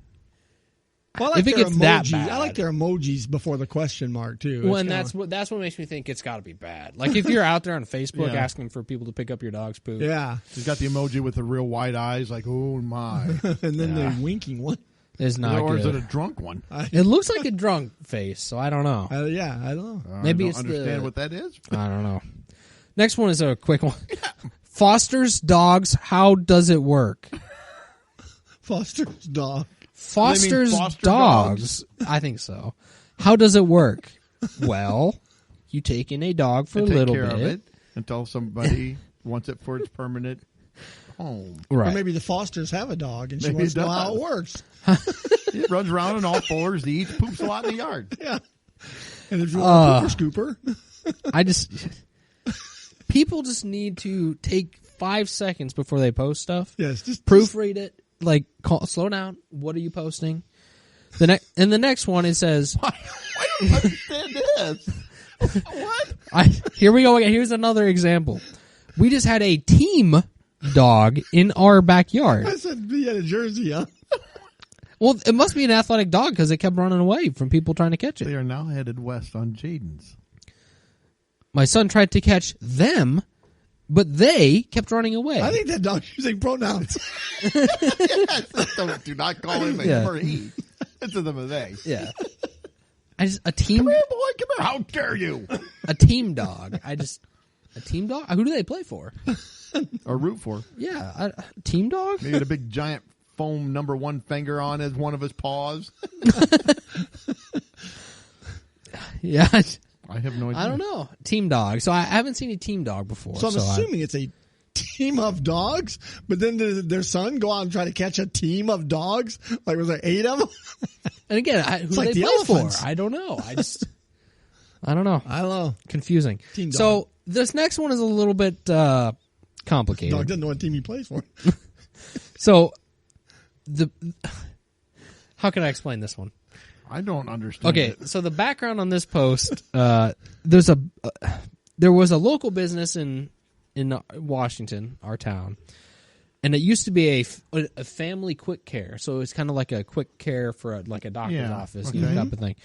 Speaker 2: Well, I like
Speaker 3: If it
Speaker 2: their
Speaker 3: gets that
Speaker 2: emojis.
Speaker 3: bad.
Speaker 2: I like their emojis before the question mark too.
Speaker 3: well,
Speaker 2: It's
Speaker 3: and
Speaker 2: kinda-
Speaker 3: that's what makes me think it's got to be bad. Like if you're out there on Facebook
Speaker 1: Yeah.
Speaker 3: asking for people to pick up your dog's poop,
Speaker 2: yeah.
Speaker 1: He's got the emoji with the real wide eyes, like, oh my.
Speaker 2: And then the winking one.
Speaker 3: it's not
Speaker 1: Or is it
Speaker 3: good.
Speaker 1: a drunk one?
Speaker 3: It looks like a drunk face, so I don't know.
Speaker 2: Yeah, I don't know.
Speaker 3: Maybe
Speaker 1: I
Speaker 3: it's
Speaker 1: don't understand
Speaker 3: the-
Speaker 1: what that is.
Speaker 3: I don't know. Next one is a quick one. Foster's dogs. How does it work?
Speaker 2: Foster's dog.
Speaker 3: Foster's
Speaker 1: foster
Speaker 3: dogs. I think so. How does it work? Well, you take in a dog for
Speaker 1: And
Speaker 3: a
Speaker 1: take
Speaker 3: little
Speaker 1: care
Speaker 3: bit.
Speaker 1: of it until somebody wants it for its permanent home.
Speaker 3: Right.
Speaker 2: Or maybe the Fosters have a dog and she
Speaker 1: Maybe
Speaker 2: wants
Speaker 1: it
Speaker 2: to know how
Speaker 1: does.
Speaker 2: it works.
Speaker 1: It runs around on all fours. It eats, poops a lot in the yard.
Speaker 2: Yeah. And if you want a pooper scooper,
Speaker 3: People just need to take 5 seconds before they post stuff.
Speaker 2: yes, just
Speaker 3: Proofread it. Like, slow down. What are you posting? The next one, it says,
Speaker 1: I don't understand this. What?
Speaker 3: here we go again. Here's another example. We just had a team dog in our backyard.
Speaker 2: I said be at a Jersey, huh?
Speaker 3: Well, it must be an athletic dog because it kept running away from people trying to catch
Speaker 1: They
Speaker 3: it.
Speaker 1: are now headed west on Jaden's.
Speaker 3: My son tried to catch them, but they kept running away.
Speaker 2: I think that dog's using pronouns.
Speaker 1: Do not call him a
Speaker 3: Yeah.
Speaker 1: him or he. It's them a they.
Speaker 3: Yeah. A team
Speaker 1: Come here, boy. Come here. How dare you?
Speaker 3: a team dog. A team dog? Who do they play for?
Speaker 1: Or root for.
Speaker 3: Yeah, a team dog?
Speaker 1: Maybe the big giant foam number 1 finger on as one of his paws.
Speaker 3: Yeah.
Speaker 1: I have no idea.
Speaker 3: I don't know. Team dog. So I haven't seen a team dog before.
Speaker 2: So I'm assuming it's a team of dogs, but then did their son go out and try to catch a team of dogs? Like, was there 8 of them?
Speaker 3: And again, who
Speaker 2: like
Speaker 3: do they
Speaker 2: the
Speaker 3: play
Speaker 2: elephants.
Speaker 3: for? I don't know. I don't know.
Speaker 2: I don't know.
Speaker 3: Confusing.
Speaker 2: Team dog.
Speaker 3: So this next one is a little bit complicated.
Speaker 2: Dog doesn't know what team he plays for.
Speaker 3: So how can I explain this one?
Speaker 1: I don't understand.
Speaker 3: Okay,
Speaker 1: it.
Speaker 3: so the background on this post, there was a local business in Washington, our town, and it used to be a family quick care. So it's kind of like a quick care for a doctor's office,
Speaker 1: okay.
Speaker 3: type of thing.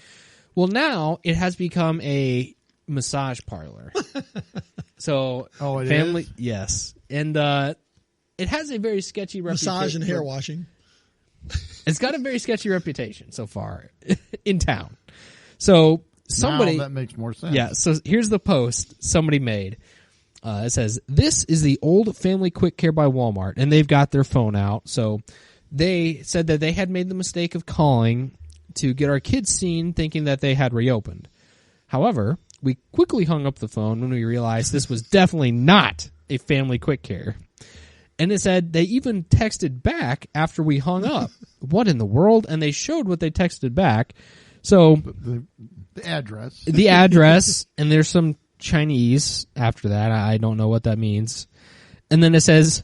Speaker 3: Well, now it has become a massage parlor. So
Speaker 1: Oh, it
Speaker 3: family,
Speaker 1: is?
Speaker 3: yes, and it has a very sketchy reputation.
Speaker 2: Massage and hair washing.
Speaker 3: It's got a very sketchy reputation so far in town. So somebody,
Speaker 1: Now that makes more sense.
Speaker 3: yeah. So here's the post somebody made. It says, "This is the old family quick care by Walmart," and they've got their phone out. So they said that they had made the mistake of calling to get our kids seen, thinking that they had reopened. However, we quickly hung up the phone when we realized this was definitely not a family quick care. And it said they even texted back after we hung up. What in the world? And they showed what they texted back. So
Speaker 1: The address.
Speaker 3: the address, and there's some Chinese after that. I don't know what that means. And then it says,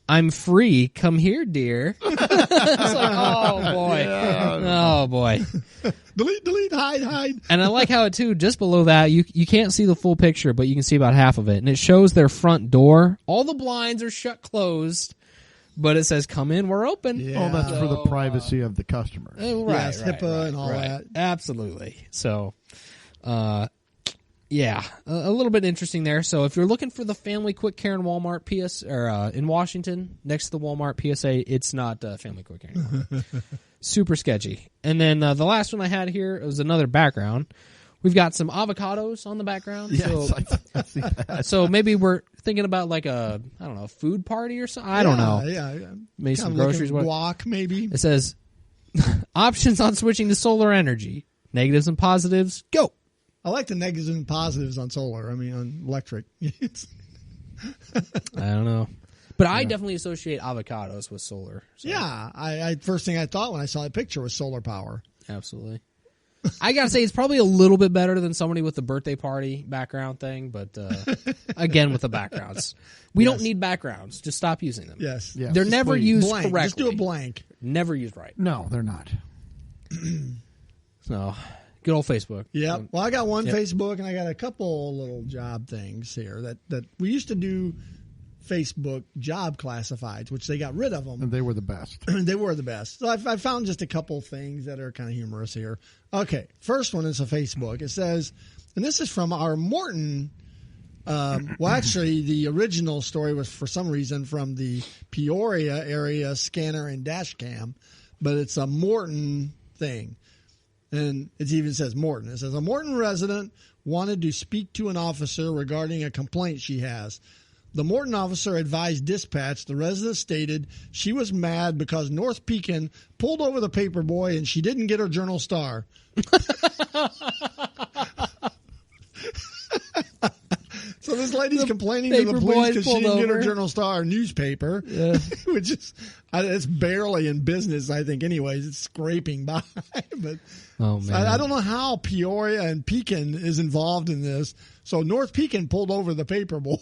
Speaker 3: "I'm free. Come here, dear." It's like, oh boy. Oh boy.
Speaker 2: Delete, hide.
Speaker 3: And I like how it too, just below that, you can't see the full picture, but you can see about half of it. And it shows their front door. All the blinds are shut closed, but it says, "Come in, we're open."
Speaker 2: Yeah.
Speaker 1: Oh, that's for the
Speaker 3: So,
Speaker 1: privacy of the customer.
Speaker 2: Yes, HIPAA and all that.
Speaker 3: Absolutely. So, yeah, a little bit interesting there. So if you're looking for the family quick care in Walmart, in Washington, next to the Walmart PSA, it's not family quick care anymore. Super sketchy. And then the last one I had here was another background. We've got some avocados on the background.
Speaker 1: Yes,
Speaker 3: So,
Speaker 1: I see that.
Speaker 3: so maybe we're thinking about like a, I don't know, a food party or something. I don't know.
Speaker 2: Yeah.
Speaker 3: Maybe some
Speaker 2: Kinda
Speaker 3: groceries.
Speaker 2: Like
Speaker 3: What?
Speaker 2: guac, maybe.
Speaker 3: It says options on switching to solar energy, negatives and positives. Go.
Speaker 2: I like the negatives and positives on solar. I mean, on electric.
Speaker 3: I don't know, but I definitely associate avocados with solar. So,
Speaker 2: Yeah, I first thing I thought when I saw that picture was solar power.
Speaker 3: absolutely. I gotta say it's probably a little bit better than somebody with the birthday party background thing, but again with the backgrounds, we don't need backgrounds. Just stop using them.
Speaker 2: Yes.
Speaker 1: Yes.
Speaker 3: They're never used
Speaker 2: Blank.
Speaker 3: correctly.
Speaker 2: Just do a blank.
Speaker 3: Never used right.
Speaker 1: No, they're not.
Speaker 3: So, good old Facebook.
Speaker 2: Yeah. Well, I got one
Speaker 3: Yep.
Speaker 2: Facebook and I got a couple little job things here that we used to do Facebook job classifieds, which they got rid of them.
Speaker 1: And they were the best.
Speaker 2: They were the best. So I found just a couple things that are kind of humorous here. Okay, first one is a Facebook. It says, and this is from our Morton. Well, actually, the original story was for some reason from the Peoria area scanner and dash cam, but it's a Morton thing. And it even says Morton. It says, a Morton resident wanted to speak to an officer regarding a complaint she has. The Morton officer advised dispatch the resident stated she was mad because North Pekin pulled over the paper boy and she didn't get her Journal Star. So this lady's complaining to the
Speaker 3: paper
Speaker 2: police
Speaker 3: boy
Speaker 2: because she
Speaker 3: pulled
Speaker 2: didn't get her
Speaker 3: over.
Speaker 2: Journal Star newspaper, which is it's barely in business, I think. Anyways, it's scraping by. But
Speaker 3: Oh man,
Speaker 2: I don't know how Peoria and Pekin is involved in this. So North Pekin pulled over the paper boy.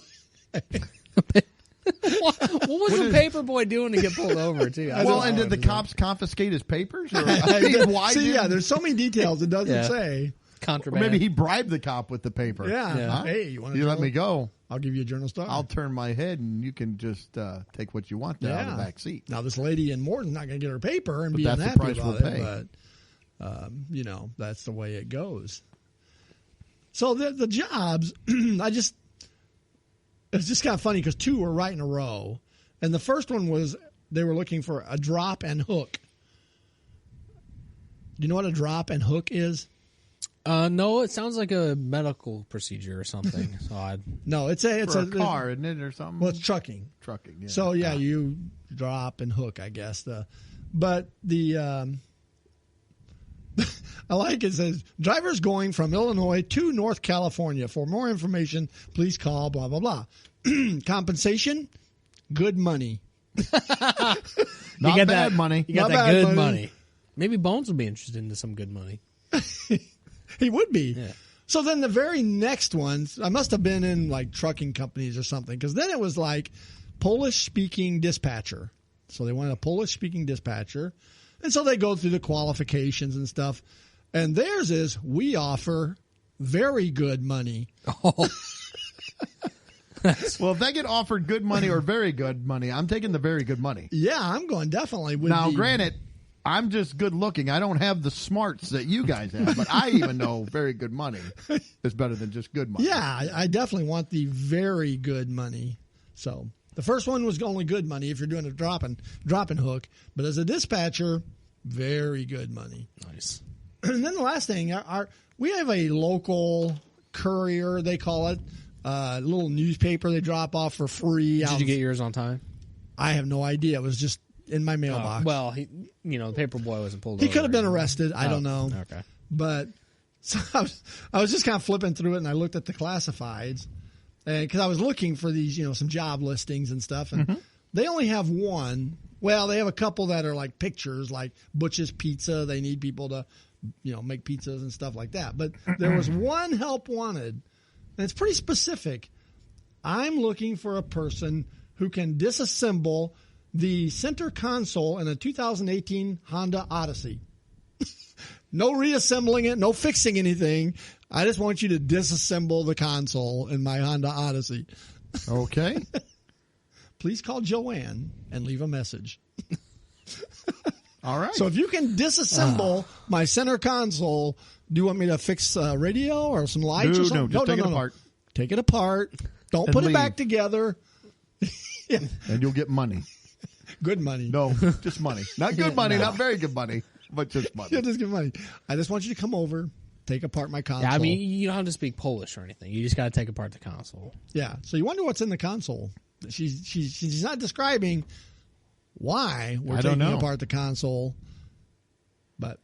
Speaker 3: What was the paper boy doing to get pulled over too?
Speaker 1: Well, and did the cops confiscate his papers? Or, I mean, why
Speaker 2: See,
Speaker 1: didn't-
Speaker 2: there's so many details it doesn't
Speaker 3: Yeah.
Speaker 2: say.
Speaker 1: or
Speaker 3: contraband?
Speaker 1: maybe he bribed the cop with the paper.
Speaker 2: Yeah.
Speaker 1: Huh?
Speaker 2: Hey, you want
Speaker 1: You let me go.
Speaker 2: I'll give you a Journal Star.
Speaker 1: I'll turn my head and you can just take what you want out of the back seat.
Speaker 2: Now this lady in Morton's not going to get her paper and
Speaker 1: But
Speaker 2: be
Speaker 1: that's the
Speaker 2: unhappy
Speaker 1: price
Speaker 2: about
Speaker 1: we'll
Speaker 2: it,
Speaker 1: pay.
Speaker 2: but that's the way it goes. So the jobs, it's just kind of funny because two were right in a row, and the first one was they were looking for a drop and hook. Do you know what a drop and hook is?
Speaker 3: No, it sounds like a medical procedure or something. So
Speaker 1: For
Speaker 2: No, it's
Speaker 1: a car, isn't it, or something?
Speaker 2: Well, it's trucking.
Speaker 1: Trucking, yeah.
Speaker 2: So yeah, you drop and hook, I guess. But the I like it says drivers going from Illinois to North California. For more information, please call blah blah blah. Compensation, good money.
Speaker 1: Not
Speaker 3: you got
Speaker 1: bad
Speaker 3: that
Speaker 1: money.
Speaker 3: You got
Speaker 2: Not
Speaker 3: that
Speaker 2: bad
Speaker 3: good
Speaker 2: money.
Speaker 3: money. Maybe Bones would be interested in some good money.
Speaker 2: He would be.
Speaker 3: Yeah.
Speaker 2: So then the very next ones, I must have been in like trucking companies or something, because then it was like Polish-speaking dispatcher. So they wanted a Polish-speaking dispatcher. And so they go through the qualifications and stuff. And theirs is, we offer very good money.
Speaker 1: Well, if they get offered good money or very good money, I'm taking the very good money.
Speaker 2: Yeah, I'm going definitely with
Speaker 1: Now,
Speaker 2: the-
Speaker 1: granted, I'm just good looking. I don't have the smarts that you guys have, but I even know very good money is better than just good money.
Speaker 2: Yeah, I definitely want the very good money. So the first one was only good money if you're doing a drop and hook. But as a dispatcher, very good money.
Speaker 3: Nice.
Speaker 2: And then the last thing, we have a local courier, they call it, a little newspaper they drop off for free.
Speaker 3: Did you get yours on time?
Speaker 2: I have no idea. It was just in my mailbox.
Speaker 3: Well, the paper boy wasn't pulled
Speaker 2: He
Speaker 3: over.
Speaker 2: could have been arrested. I don't know.
Speaker 3: Okay.
Speaker 2: But so I was just kind of flipping through it, and I looked at the classifieds, and because I was looking for these, some job listings and stuff, and they only have one. Well, they have a couple that are like pictures, like Butch's Pizza. They need people to, make pizzas and stuff like that. But there was one help wanted, and it's pretty specific. I'm looking for a person who can disassemble the center console in a 2018 Honda Odyssey. No reassembling it, no fixing anything. I just want you to disassemble the console in my Honda Odyssey.
Speaker 1: Okay.
Speaker 2: Please call Joanne and leave a message.
Speaker 1: All right.
Speaker 2: So if you can disassemble my center console, do you want me to fix radio or some lights or
Speaker 1: No,
Speaker 2: something?
Speaker 1: just take it apart.
Speaker 2: Take it apart. Don't
Speaker 1: And
Speaker 2: put
Speaker 1: leave.
Speaker 2: it back together.
Speaker 1: And you'll get money.
Speaker 2: Good money.
Speaker 1: No, just money. Not good money, not very good money, but just money.
Speaker 2: Yeah, just good money. I just want you to come over, take apart my console.
Speaker 3: Yeah, I mean, you don't have to speak Polish or anything. You just got to take apart the console.
Speaker 2: Yeah. So you wonder what's in the console. She's not describing why we're
Speaker 1: I don't
Speaker 2: taking
Speaker 1: know.
Speaker 2: apart the console, but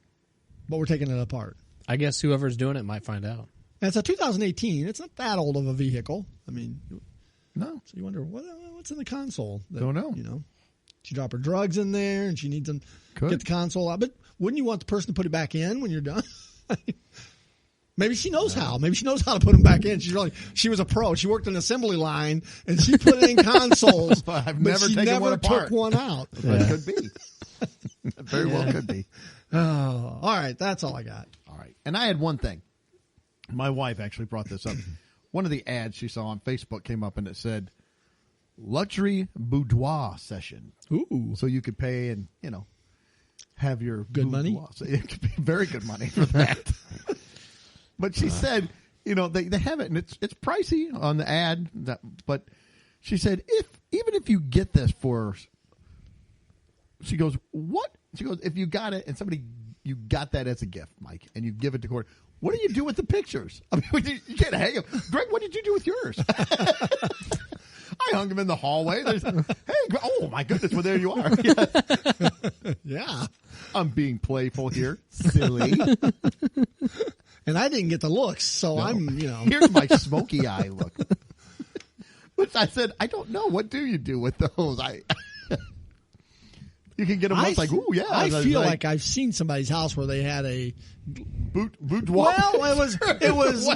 Speaker 2: we're taking it apart.
Speaker 3: I guess whoever's doing it might find out.
Speaker 2: And it's a 2018. It's not that old of a vehicle. I mean,
Speaker 1: No.
Speaker 2: so you wonder what's in the console.
Speaker 1: Don't know.
Speaker 2: She drop her drugs in there, and she needs them
Speaker 1: Could.
Speaker 2: get the console out. But wouldn't you want the person to put it back in when you're done? Maybe she knows how. Maybe she knows how to put them back in. She was a pro. She worked an assembly line, and she put it in consoles.
Speaker 1: I've
Speaker 2: but
Speaker 1: never
Speaker 2: she
Speaker 1: taken
Speaker 2: never
Speaker 1: one apart.
Speaker 2: took one out.
Speaker 1: That could be. Very well could be.
Speaker 2: Oh, all right. That's all I got.
Speaker 1: All right. And I had one thing. My wife actually brought this up. One of the ads she saw on Facebook came up and it said luxury boudoir session.
Speaker 2: Ooh.
Speaker 1: So you could pay and, have your
Speaker 2: Good money?
Speaker 1: boudoir. So it could be very good money for that. But she said, they have it and it's pricey on the ad. But she said, even if you get this she goes, what? She goes, if you got it and you got that as a gift, Mike, and you give it to Corey, what do you do with the pictures? I mean, you can't hang them. Greg, what did you do with yours? I hung them in the hallway. Oh my goodness, well there you are.
Speaker 2: Yeah.
Speaker 1: I'm being playful here. Silly.
Speaker 2: And And I didn't get the looks, so I'm,
Speaker 1: Here's my smoky eye look. But I said, I don't know. What do you do with those? You can get them up like, ooh, yeah.
Speaker 2: I feel like I've seen somebody's house where they had a
Speaker 1: boudoir.
Speaker 2: Well, it was.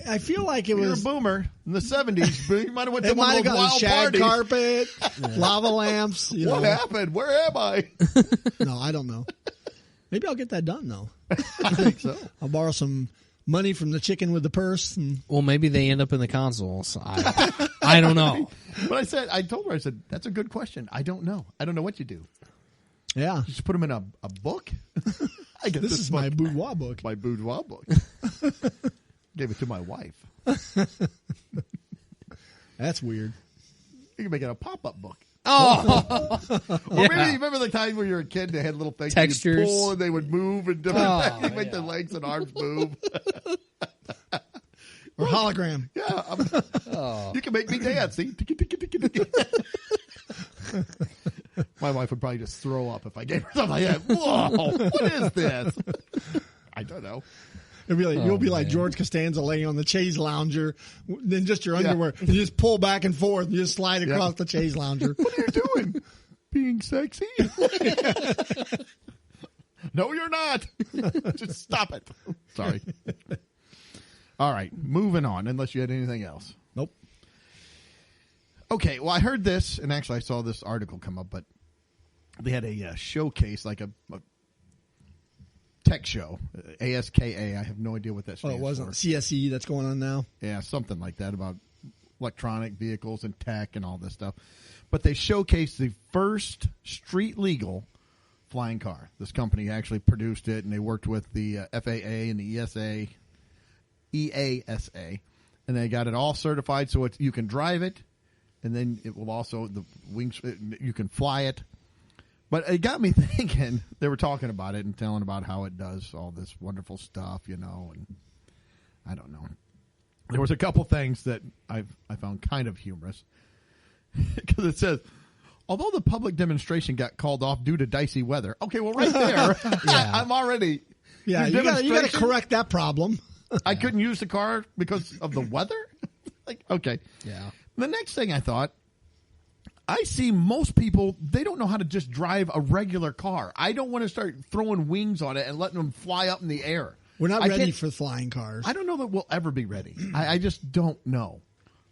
Speaker 2: I feel like it
Speaker 1: You're
Speaker 2: was
Speaker 1: a boomer in the 70s. But you might have went to
Speaker 2: It
Speaker 1: one
Speaker 2: might
Speaker 1: of
Speaker 2: have
Speaker 1: those
Speaker 2: got a
Speaker 1: wild
Speaker 2: shag
Speaker 1: parties.
Speaker 2: carpet, lava lamps.
Speaker 1: What happened? Where am I?
Speaker 2: No, I don't know. Maybe I'll get that done though.
Speaker 1: I think so.
Speaker 2: I'll borrow some money from the chicken with the purse. And
Speaker 3: Well, maybe they end up in the consoles. I don't know.
Speaker 1: But I told her, that's a good question. I don't know. I don't know what you do.
Speaker 2: yeah,
Speaker 1: You just put them in a book? I get
Speaker 2: this is my boudoir book.
Speaker 1: my boudoir book. Gave it to my wife.
Speaker 2: That's weird.
Speaker 1: You can make it a pop-up book.
Speaker 3: Oh,
Speaker 1: Or maybe you remember the time when you were a kid, they had little things
Speaker 3: Textures.
Speaker 1: you pull and they would move and different
Speaker 3: Oh,
Speaker 1: things. You make their legs and arms move.
Speaker 2: Or hologram.
Speaker 1: Yeah. You can make me dance. See? My wife would probably just throw up if I gave her something like that. Whoa, what is this? I don't know.
Speaker 2: You'll be like
Speaker 3: man.
Speaker 2: George Costanza laying on the chaise lounger, then just your underwear. You just pull back and forth. You just slide across the chaise lounger.
Speaker 1: What are you doing? Being sexy? No, you're not. Just stop it. Sorry. All right, moving on, unless you had anything else.
Speaker 2: Nope.
Speaker 1: Okay, well, I heard this, and actually I saw this article come up, but they had a showcase, like a tech show, ASKA. I have no idea what that stands
Speaker 2: It wasn't
Speaker 1: for.
Speaker 2: CSE that's going on now.
Speaker 1: Yeah, something like that about electronic vehicles and tech and all this stuff. But they showcased the first street legal flying car. This company actually produced it, and they worked with the FAA and the EASA, and they got it all certified so you can drive it, and then it will also, the wings, you can fly it. But it got me thinking, they were talking about it and telling about how it does all this wonderful stuff, and I don't know. There was a couple things that I found kind of humorous. Because it says, although the public demonstration got called off due to dicey weather. Okay, well, right there, I'm already...
Speaker 2: Yeah,
Speaker 1: your
Speaker 2: you got to
Speaker 1: demonstration?
Speaker 2: correct that problem.
Speaker 1: I couldn't use the car because of the weather? Like, okay.
Speaker 3: yeah.
Speaker 1: The next thing I thought, I see most people, they don't know how to just drive a regular car. I don't want to start throwing wings on it and letting them fly up in the air.
Speaker 2: We're not
Speaker 1: I
Speaker 2: ready
Speaker 1: can't-
Speaker 2: for flying cars.
Speaker 1: I don't know that we'll ever be ready. I just don't know.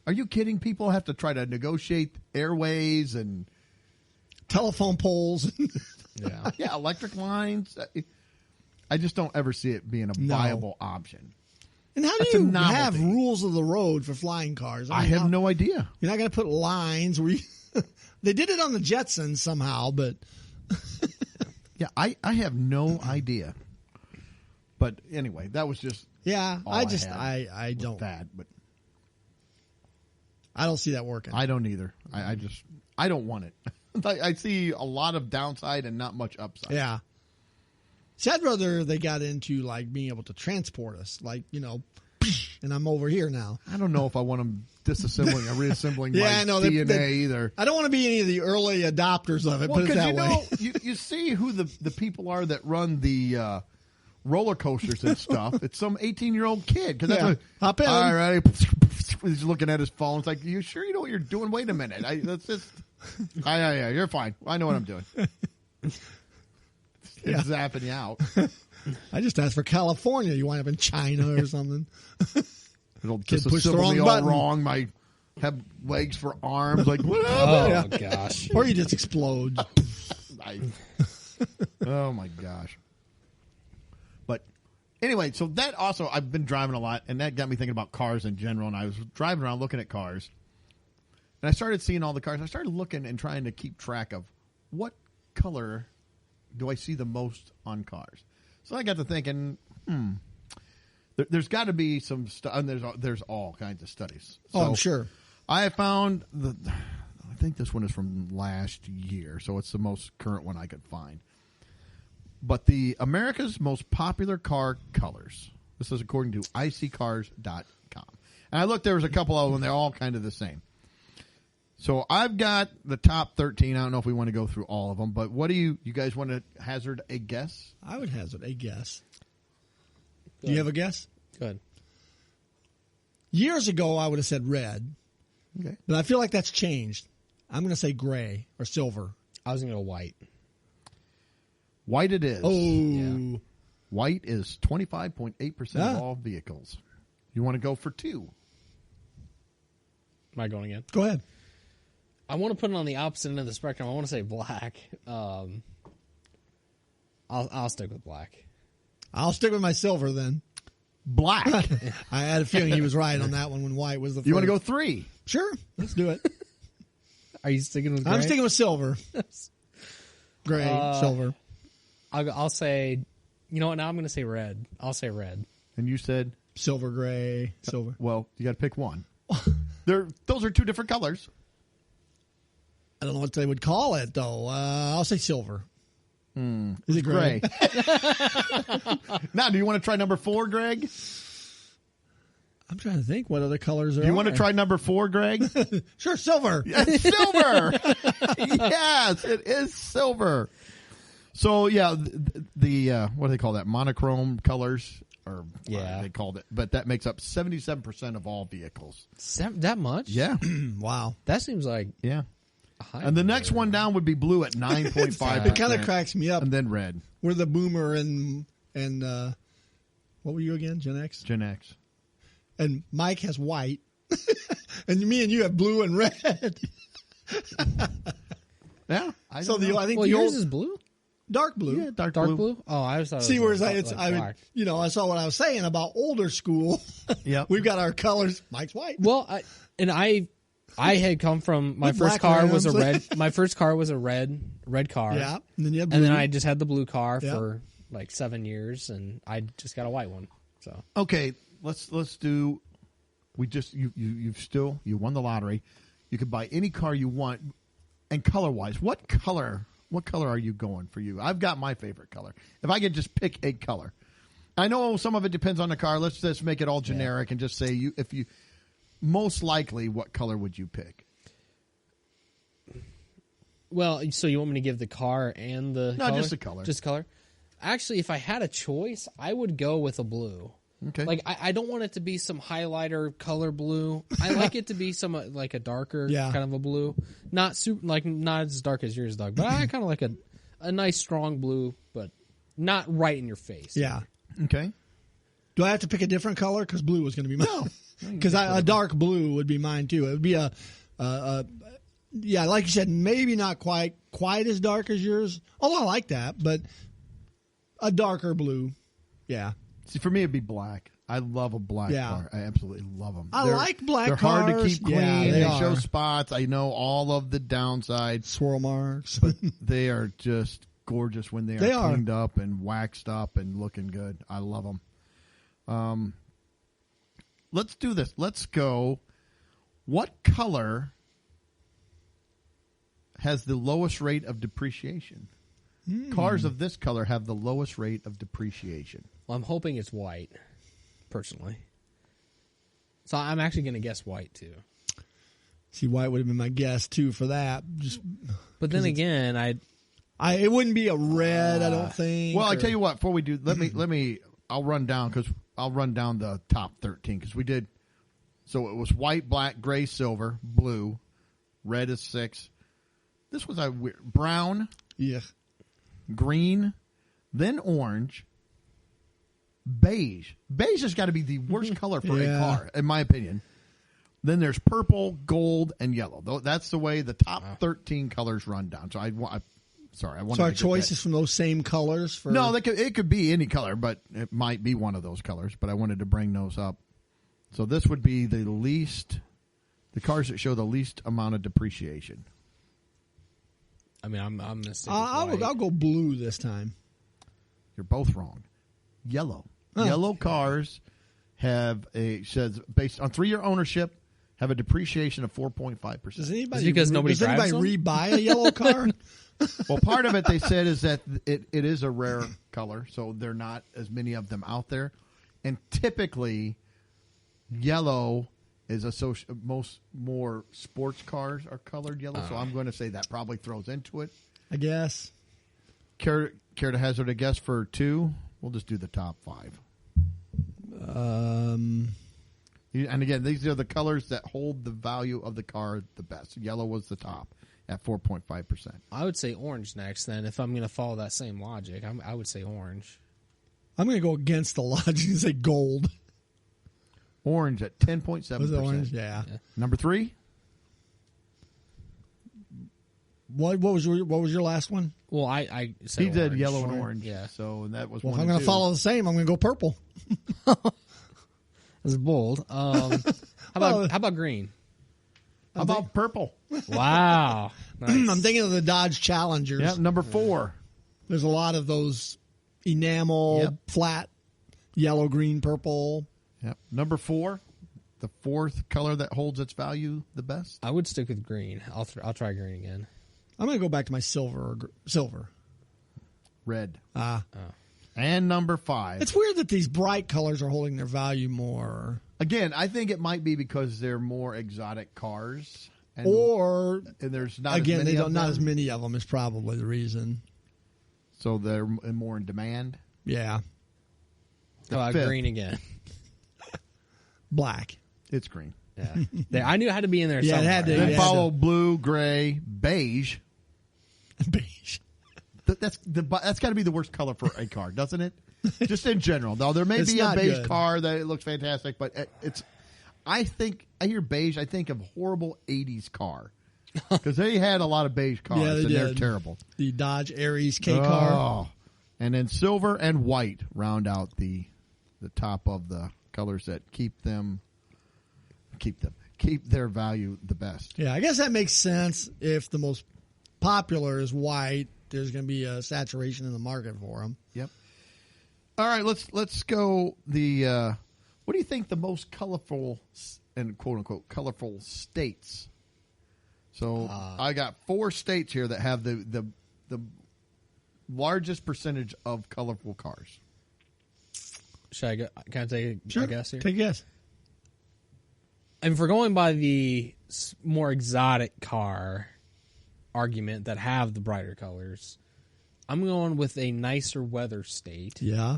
Speaker 1: Are you kidding? People have to try to negotiate airways and
Speaker 2: Telephone poles.
Speaker 3: Yeah.
Speaker 1: electric lines. I just don't ever see it being a
Speaker 2: No.
Speaker 1: viable option.
Speaker 2: And how
Speaker 1: That's
Speaker 2: do
Speaker 1: a
Speaker 2: you
Speaker 1: novelty.
Speaker 2: have rules of the road for flying cars?
Speaker 1: I
Speaker 2: mean,
Speaker 1: have no idea.
Speaker 2: You're not going to put lines where you, they did it on the Jetsons somehow, but
Speaker 1: Yeah, I have no idea. But anyway, that was just
Speaker 2: yeah,
Speaker 1: all
Speaker 2: I
Speaker 1: had
Speaker 2: don't
Speaker 1: that. But
Speaker 2: I don't see that working.
Speaker 1: I don't either. I don't want it. I see a lot of downside and not much upside.
Speaker 2: Yeah. See, I'd rather they got into like being able to transport us, like, and I'm over here now.
Speaker 1: I don't know if I want them disassembling or reassembling
Speaker 2: Yeah,
Speaker 1: my
Speaker 2: I know.
Speaker 1: DNA either.
Speaker 2: I don't want to be any of the early adopters of it,
Speaker 1: Well,
Speaker 2: put it that way.
Speaker 1: you see who the people are that run the roller coasters and stuff. It's some 18-year-old kid. Because that's
Speaker 2: Yeah.
Speaker 1: what,
Speaker 2: Hop in.
Speaker 1: all right. He's looking at his phone. It's like, you sure you know what you're doing? Wait a minute. That's just. Yeah, you're fine. I know what I'm doing. It's zapping you out.
Speaker 2: I just asked for California. You wind up in China or something.
Speaker 1: It'll
Speaker 2: Kid pushed the
Speaker 1: disassemble
Speaker 2: wrong
Speaker 1: me all
Speaker 2: button.
Speaker 1: wrong. My have legs for arms. Like, what happened?
Speaker 3: Oh, gosh.
Speaker 2: Or you just explode.
Speaker 1: Oh my gosh. But anyway, so that also, I've been driving a lot, and that got me thinking about cars in general. And I was driving around looking at cars, and I started seeing all the cars. I started looking and trying to keep track of what color do I see the most on cars. So I got to thinking, there's got to be some stuff, and there's all kinds of studies.
Speaker 2: Oh, I'm
Speaker 1: So
Speaker 2: sure.
Speaker 1: I found I think this one is from last year, so it's the most current one I could find. But the America's most popular car colors. This is according to iSeeCars.com. And I looked, there was a couple of them, they're all kind of the same. So I've got the top 13. I don't know if we want to go through all of them, but what do you guys want to hazard a guess?
Speaker 2: I would hazard a guess. Do you have a guess?
Speaker 3: Good.
Speaker 2: Years ago, I would have said red,
Speaker 1: Okay.
Speaker 2: but I feel like that's changed. I'm going to say gray or silver.
Speaker 3: I was going to go white.
Speaker 1: White it is.
Speaker 2: Oh,
Speaker 3: Yeah.
Speaker 1: White is 25.8%
Speaker 2: Ah.
Speaker 1: of all vehicles. You want to go for 2?
Speaker 3: Am I going again?
Speaker 2: Go ahead.
Speaker 3: I want to put it on the opposite end of the spectrum. I want to say black. I'll stick with black.
Speaker 2: I'll stick with my silver then.
Speaker 1: Black.
Speaker 2: I had a feeling he was right on that one when white was the first.
Speaker 1: You want to go 3?
Speaker 2: Sure, let's do it.
Speaker 3: Are you sticking with gray?
Speaker 2: I'm sticking with silver. Gray, silver.
Speaker 3: I'll say, you know what? Now I'm going to say red. I'll say red.
Speaker 1: And you said,
Speaker 2: Silver, gray, silver.
Speaker 1: well, you got to pick one. Those are 2 different colors.
Speaker 2: I don't know what they would call it, though. I'll say silver. Is it gray?
Speaker 1: Now, do you want to try number 4, Greg?
Speaker 2: I'm trying to think what other colors are.
Speaker 1: Do you want to try number 4, Greg?
Speaker 2: Sure, silver.
Speaker 1: It's silver. Yes, it is silver. So yeah, the what do they call that? Monochrome colors, or
Speaker 3: Yeah.
Speaker 1: they called it. But that makes up 77% of all vehicles.
Speaker 3: That much?
Speaker 1: Yeah,
Speaker 2: Wow.
Speaker 3: That seems like
Speaker 1: yeah.
Speaker 3: a high
Speaker 1: And the
Speaker 3: number.
Speaker 1: next one down would be blue at 9.5%.
Speaker 2: It kind of cracks me up.
Speaker 1: And then red,
Speaker 2: We're the boomer and what were you again? Gen X?
Speaker 1: Gen X.
Speaker 2: And Mike has white. And me and you have blue and red.
Speaker 1: Yeah, I
Speaker 2: So
Speaker 1: don't know.
Speaker 2: I think
Speaker 3: Well,
Speaker 2: the
Speaker 3: yours
Speaker 2: old
Speaker 3: is blue?
Speaker 2: dark blue.
Speaker 1: yeah, dark,
Speaker 3: Dark
Speaker 1: blue.
Speaker 3: blue? Oh, I was thought
Speaker 2: See,
Speaker 3: it
Speaker 2: whereas
Speaker 3: was
Speaker 2: it's
Speaker 3: like
Speaker 2: I would,
Speaker 3: black.
Speaker 2: I saw what I was saying about older school.
Speaker 1: Yep.
Speaker 2: We've got our colors. Mike's white.
Speaker 3: Well, I had come from my
Speaker 2: With
Speaker 3: first
Speaker 2: black
Speaker 3: car was a
Speaker 2: rims.
Speaker 3: red. My first car was a red car.
Speaker 2: Yeah, and then you have blue.
Speaker 3: And then I just had the blue car
Speaker 2: Yeah.
Speaker 3: for like 7 years, and I just got a white one. So
Speaker 1: Okay, let's do. We just you won the lottery. You could buy any car you want, and color wise, what color are you going for you? I've got my favorite color. If I could just pick a color, I know some of it depends on the car. Let's just make it all generic and just say if you most likely, what color would you pick?
Speaker 3: well, so you want me to give the car and the
Speaker 1: No,
Speaker 3: color?
Speaker 1: just the color.
Speaker 3: Just color. Actually, if I had a choice, I would go with a blue.
Speaker 1: Okay,
Speaker 3: Like I don't want it to be some highlighter color blue. I like it to be some like a darker
Speaker 2: Yeah.
Speaker 3: kind of a blue, not super not as dark as yours, Doug. But I kind of like a nice strong blue, but not right in your face.
Speaker 2: Yeah.
Speaker 1: okay.
Speaker 2: Do I have to pick a different color? Because blue was going to be mine. Because a dark blue would be mine too. It would be yeah, like you said, maybe not quite as dark as yours. Although I like that, but a darker blue. Yeah.
Speaker 1: See, for me, it'd be black. I love a black
Speaker 2: Yeah.
Speaker 1: car. I absolutely love them.
Speaker 2: I like black
Speaker 1: They're hard to
Speaker 2: cars.
Speaker 1: keep clean.
Speaker 2: Yeah, they
Speaker 1: show
Speaker 2: are.
Speaker 1: spots. I know all of the downsides.
Speaker 2: Swirl marks.
Speaker 1: They are just gorgeous when
Speaker 2: They
Speaker 1: are
Speaker 2: are.
Speaker 1: cleaned up and waxed up and looking good. I love them. Let's do this. Let's go. What color has the lowest rate of depreciation? Cars of this color have the lowest rate of depreciation.
Speaker 3: Well, I'm hoping it's white, personally. So I'm actually going to guess white too.
Speaker 2: See, white would have been my guess too for that. Just
Speaker 3: But then again,
Speaker 2: it wouldn't be a red, I don't think.
Speaker 1: Well, I
Speaker 2: or-
Speaker 1: tell you what. Before we do, let me. I'll run down the top 13 because we did. So it was white, black, gray, silver, blue, red is 6. This was a weird brown,
Speaker 2: Yeah.
Speaker 1: green, then orange, beige. Beige has got to be the worst color for
Speaker 2: Yeah.
Speaker 1: a car, in my opinion. Then there's purple, gold, and yellow. That's the way the top 13 colors run down. So I wanted
Speaker 2: So our
Speaker 1: to get that.
Speaker 2: choice is from those same colors for
Speaker 1: No, it could be any color, but it might be one of those colors. But I wanted to bring those up. So this would be the cars that show the least amount of depreciation.
Speaker 3: I mean, I'm going to stick with white.
Speaker 2: I'll go blue this time.
Speaker 1: You're both wrong. Yellow.
Speaker 2: Oh.
Speaker 1: Yellow cars says based on 3-year ownership have a depreciation of 4.5%.
Speaker 2: Does anybody
Speaker 3: Is it because nobody
Speaker 2: does anybody
Speaker 3: drives them?
Speaker 2: rebuy a yellow car?
Speaker 1: Well, part of it they said is that it is a rare color, so there are not as many of them out there, and typically yellow is more sports cars are colored yellow. So I'm going to say that probably throws into it.
Speaker 2: I guess.
Speaker 1: Care to hazard a guess for 2? We'll just do the top 5.
Speaker 2: Um,
Speaker 1: And again, these are the colors that hold the value of the car the best. Yellow was the top at 4.5%.
Speaker 3: I would say orange next. Then, if I'm going to follow that same logic, I would say orange.
Speaker 2: I'm going to go against the logic and say gold.
Speaker 1: Orange at 10.7%.
Speaker 2: Was it orange? Yeah.
Speaker 1: Number 3,
Speaker 2: What was your last one?
Speaker 3: Well, I said
Speaker 1: he did
Speaker 3: orange.
Speaker 1: yellow and orange.
Speaker 3: Yeah,
Speaker 1: So and that was
Speaker 2: Well, if
Speaker 1: one.
Speaker 2: I'm
Speaker 1: and
Speaker 2: going to
Speaker 1: two.
Speaker 2: follow the same, I'm going to go purple.
Speaker 3: that's bold. How about green?
Speaker 1: How about purple?
Speaker 3: Wow, nice.
Speaker 2: I'm thinking of the Dodge Challengers.
Speaker 1: Yep. Number 4.
Speaker 2: There's a lot of those enamel,
Speaker 1: Yep.
Speaker 2: flat, yellow, green, purple.
Speaker 1: Yep. Number 4. The fourth color that holds its value the best.
Speaker 3: I would stick with green. I'll try green again.
Speaker 2: I'm going to go back to my silver.
Speaker 1: Red.
Speaker 2: Ah.
Speaker 1: And number 5.
Speaker 2: It's weird that these bright colors are holding their value more.
Speaker 1: Again, I think it might be because they're more exotic cars. And,
Speaker 2: Or,
Speaker 1: and there's not
Speaker 2: again,
Speaker 1: as many
Speaker 2: they
Speaker 1: of
Speaker 2: don't, not
Speaker 1: them,
Speaker 2: as many of them is probably the reason.
Speaker 1: so they're more in demand.
Speaker 2: Yeah.
Speaker 3: How about
Speaker 1: fifth.
Speaker 3: green again?
Speaker 2: Black.
Speaker 1: It's green.
Speaker 3: Yeah, I knew it had to be in there.
Speaker 2: Yeah, it
Speaker 3: somewhere.
Speaker 2: had to.
Speaker 1: Then
Speaker 2: Yeah,
Speaker 1: follow blue, gray, beige.
Speaker 2: Beige.
Speaker 1: That's got to be the worst color for a car, doesn't it? Just in general. Now there may
Speaker 2: It's
Speaker 1: be a
Speaker 2: not
Speaker 1: beige
Speaker 2: good.
Speaker 1: car that it looks fantastic, but it's. I hear beige. I think of horrible '80s car because they had a lot of beige cars,
Speaker 2: Yeah, they
Speaker 1: and they're
Speaker 2: did.
Speaker 1: terrible.
Speaker 2: The Dodge Aries K car.
Speaker 1: Oh. And then silver and white round out the top of the colors that keep their value the best.
Speaker 2: Yeah, I guess that makes sense. If the most popular is white, there's going to be a saturation in the market for them.
Speaker 1: Yep. All right, let's go. What do you think the most colorful and quote unquote colorful states? So I got 4 states here that have the largest percentage of colorful cars.
Speaker 3: Can I take a guess here?
Speaker 2: Take a guess.
Speaker 3: And if we're going by the more exotic car argument that have the brighter colors, I'm going with a nicer weather state.
Speaker 2: Yeah.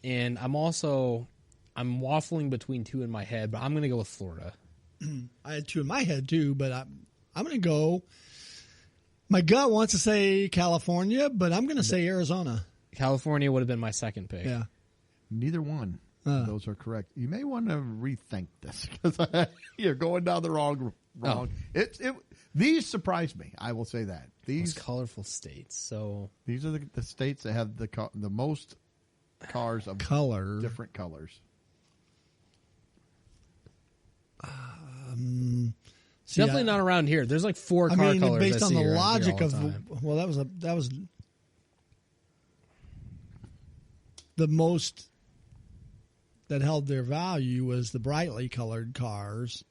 Speaker 3: And I'm waffling between 2 in my head, but I'm going to go with Florida.
Speaker 2: I had 2 in my head too, but I'm going to go. My gut wants to say California, but I'm going to say Arizona.
Speaker 3: California would have been my second pick.
Speaker 2: Yeah.
Speaker 1: Neither one of those are correct. You may want to rethink this because you're going down the wrong. These surprised me. I will say that
Speaker 3: These colorful states. So
Speaker 1: these are the states that have the most cars of
Speaker 2: Color.
Speaker 1: different colors.
Speaker 2: See,
Speaker 3: definitely not around here. There's like 4 car colors.
Speaker 2: based
Speaker 3: I
Speaker 2: on
Speaker 3: see
Speaker 2: the
Speaker 3: around here
Speaker 2: logic
Speaker 3: all
Speaker 2: of
Speaker 3: the time.
Speaker 2: that was the most that held their value was the brightly colored cars,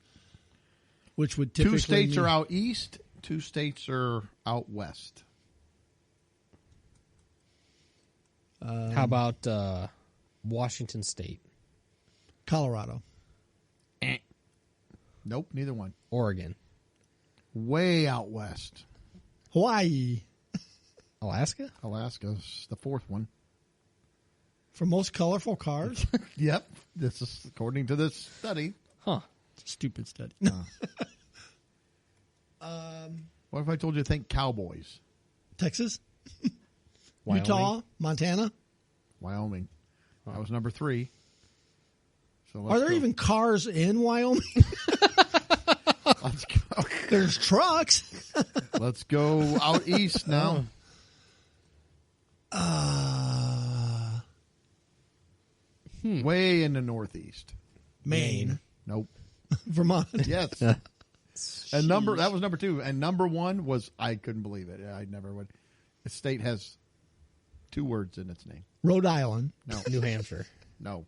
Speaker 2: which would typically
Speaker 1: 2 states
Speaker 2: mean-
Speaker 1: are out east. 2 states are out west.
Speaker 3: How about Washington State,
Speaker 2: Colorado.
Speaker 1: Nope, neither one.
Speaker 3: Oregon,
Speaker 1: Way out west.
Speaker 2: Hawaii.
Speaker 3: Alaska?
Speaker 1: Alaska's the 4th one.
Speaker 2: For most colorful cars.
Speaker 1: Yep, this is according to this study.
Speaker 3: Huh.
Speaker 2: Stupid study.
Speaker 1: What if I told you to think cowboys?
Speaker 2: Texas,
Speaker 3: Wyoming?
Speaker 2: Utah, Montana.
Speaker 1: Wyoming. That was number 3. So
Speaker 2: Are there even cars in Wyoming?
Speaker 1: Let's go.
Speaker 2: There's trucks.
Speaker 1: Let's go out east now. Way in the northeast.
Speaker 2: Maine.
Speaker 1: Nope.
Speaker 2: Vermont.
Speaker 1: Yes. And that was number 2. And number 1 was, I couldn't believe it. I never would. The state has 2 words in its name.
Speaker 2: Rhode Island.
Speaker 1: No.
Speaker 3: New Hampshire.
Speaker 1: No.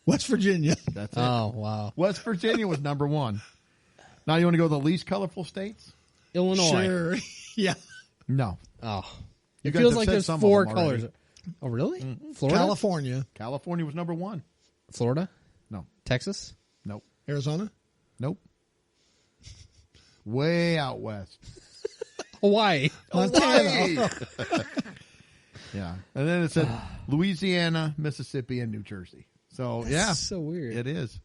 Speaker 2: West Virginia.
Speaker 1: That's it.
Speaker 3: Oh, wow.
Speaker 1: West Virginia was number 1. Now you want to go to the least colorful states?
Speaker 3: Illinois.
Speaker 2: Sure. Yeah.
Speaker 1: No.
Speaker 3: Oh.
Speaker 1: You
Speaker 3: It
Speaker 1: guys
Speaker 3: feels
Speaker 1: have
Speaker 3: like
Speaker 1: said
Speaker 3: there's
Speaker 1: some of
Speaker 3: 4
Speaker 1: them already.
Speaker 3: colors. Oh, really? Florida?
Speaker 2: California.
Speaker 1: California was number 1.
Speaker 3: Florida?
Speaker 1: No.
Speaker 3: Texas?
Speaker 1: Nope.
Speaker 2: Arizona.
Speaker 1: Nope. Way out west.
Speaker 3: Hawaii.
Speaker 2: Montana.
Speaker 1: Yeah. And then it said Louisiana, Mississippi, and New Jersey. So
Speaker 3: That's
Speaker 1: yeah,
Speaker 3: so weird.
Speaker 1: It is.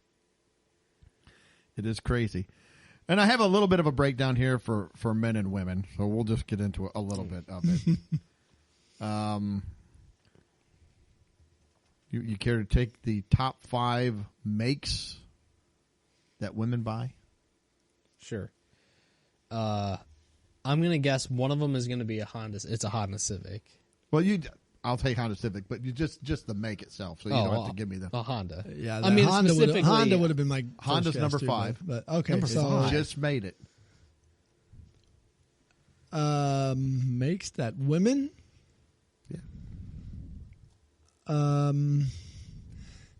Speaker 1: It is crazy. And I have a little bit of a breakdown here for men and women, so we'll just get into a little bit of it. You care to take the top 5 makes that women buy?
Speaker 3: Sure. I'm gonna guess one of them is gonna be a Honda. It's a Honda Civic.
Speaker 1: Well, I'll take Honda Civic, but you just the make itself, so you don't have to give me the
Speaker 3: a Honda.
Speaker 2: Yeah,
Speaker 3: I mean
Speaker 2: Honda
Speaker 3: specifically
Speaker 2: would have been my first
Speaker 1: Honda's
Speaker 2: guess
Speaker 1: number
Speaker 2: too,
Speaker 1: 5.
Speaker 2: But okay,
Speaker 3: Number
Speaker 2: so
Speaker 3: 5.
Speaker 1: Just made it.
Speaker 2: Makes that women.
Speaker 1: Yeah.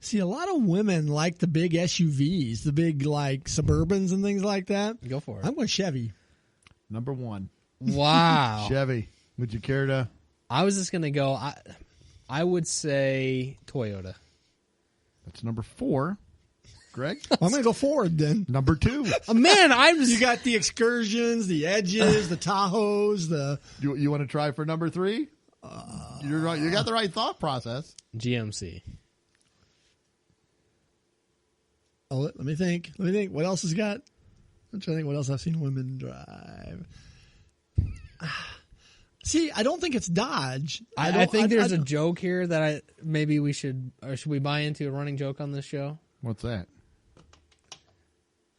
Speaker 2: See, a lot of women like the big SUVs, the big like Suburbans and things like that.
Speaker 3: Go for it.
Speaker 2: I'm going Chevy.
Speaker 1: Number 1,
Speaker 3: Wow.
Speaker 1: Chevy. Would you care to?
Speaker 3: I was just gonna go. I would say Toyota.
Speaker 1: That's number 4. Greg?
Speaker 2: I'm going to go Ford then.
Speaker 1: Number 2.
Speaker 3: Man, I was.
Speaker 2: You got the Excursions, the Edges, the Tahoes, the.
Speaker 1: You want to try for number 3? You're right. You got the right thought process.
Speaker 3: GMC.
Speaker 2: Oh, let me think. What else has got? I'm trying to think what else I've seen women drive. See, I don't think it's Dodge.
Speaker 3: I think there's a joke here that maybe we should, or should we buy into a running joke on this show?
Speaker 1: What's that?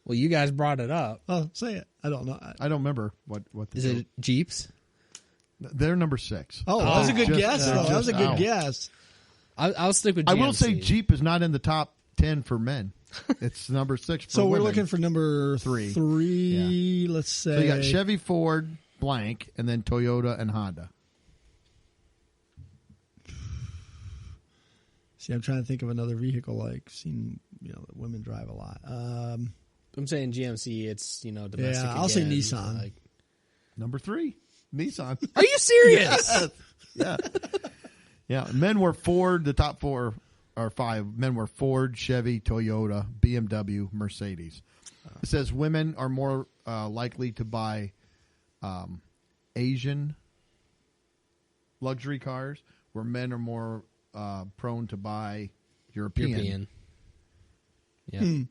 Speaker 3: Well, you guys brought it up.
Speaker 2: Oh, say it. I don't know.
Speaker 1: I don't remember what the
Speaker 3: Is it Jeeps?
Speaker 1: They're number 6.
Speaker 2: Oh, that was a good guess. Though. That was a good
Speaker 1: out.
Speaker 2: guess.
Speaker 3: I'll stick with GMC.
Speaker 1: I will say Jeep is not in the top 10 for men. It's number 6 for
Speaker 2: So
Speaker 1: women.
Speaker 2: we're looking for number
Speaker 1: 3.
Speaker 2: Three. Let's say.
Speaker 1: So you got Chevy, Ford, blank, and then Toyota and Honda.
Speaker 2: See, I'm trying to think of another vehicle like seen that women drive a lot.
Speaker 3: I'm saying GMC. It's domestic.
Speaker 2: Yeah, I'll say
Speaker 3: again,
Speaker 2: Nissan.
Speaker 3: like-
Speaker 1: Number 3, Nissan.
Speaker 3: Are you serious?
Speaker 1: Yeah. Yeah. Men were Ford. The top 4 or 5 men were Ford, Chevy, Toyota, BMW, Mercedes. It says women are more likely to buy Asian luxury cars, where men are more prone to buy European.
Speaker 3: Yeah.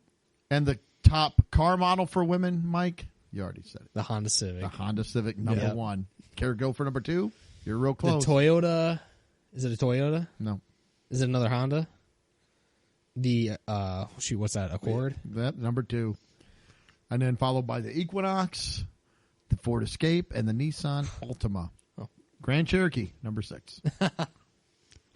Speaker 1: And the top car model for women, Mike, you already said it.
Speaker 3: The Honda Civic.
Speaker 1: The Honda Civic, number 1. Care to go for number 2? You're real
Speaker 3: The
Speaker 1: close.
Speaker 3: Toyota. Is it a Toyota?
Speaker 1: No.
Speaker 3: Is it another Honda? The what's that? Accord?
Speaker 1: That number 2. And then followed by the Equinox, the Ford Escape, and the Nissan Altima.
Speaker 3: Oh.
Speaker 1: Grand Cherokee, number 6.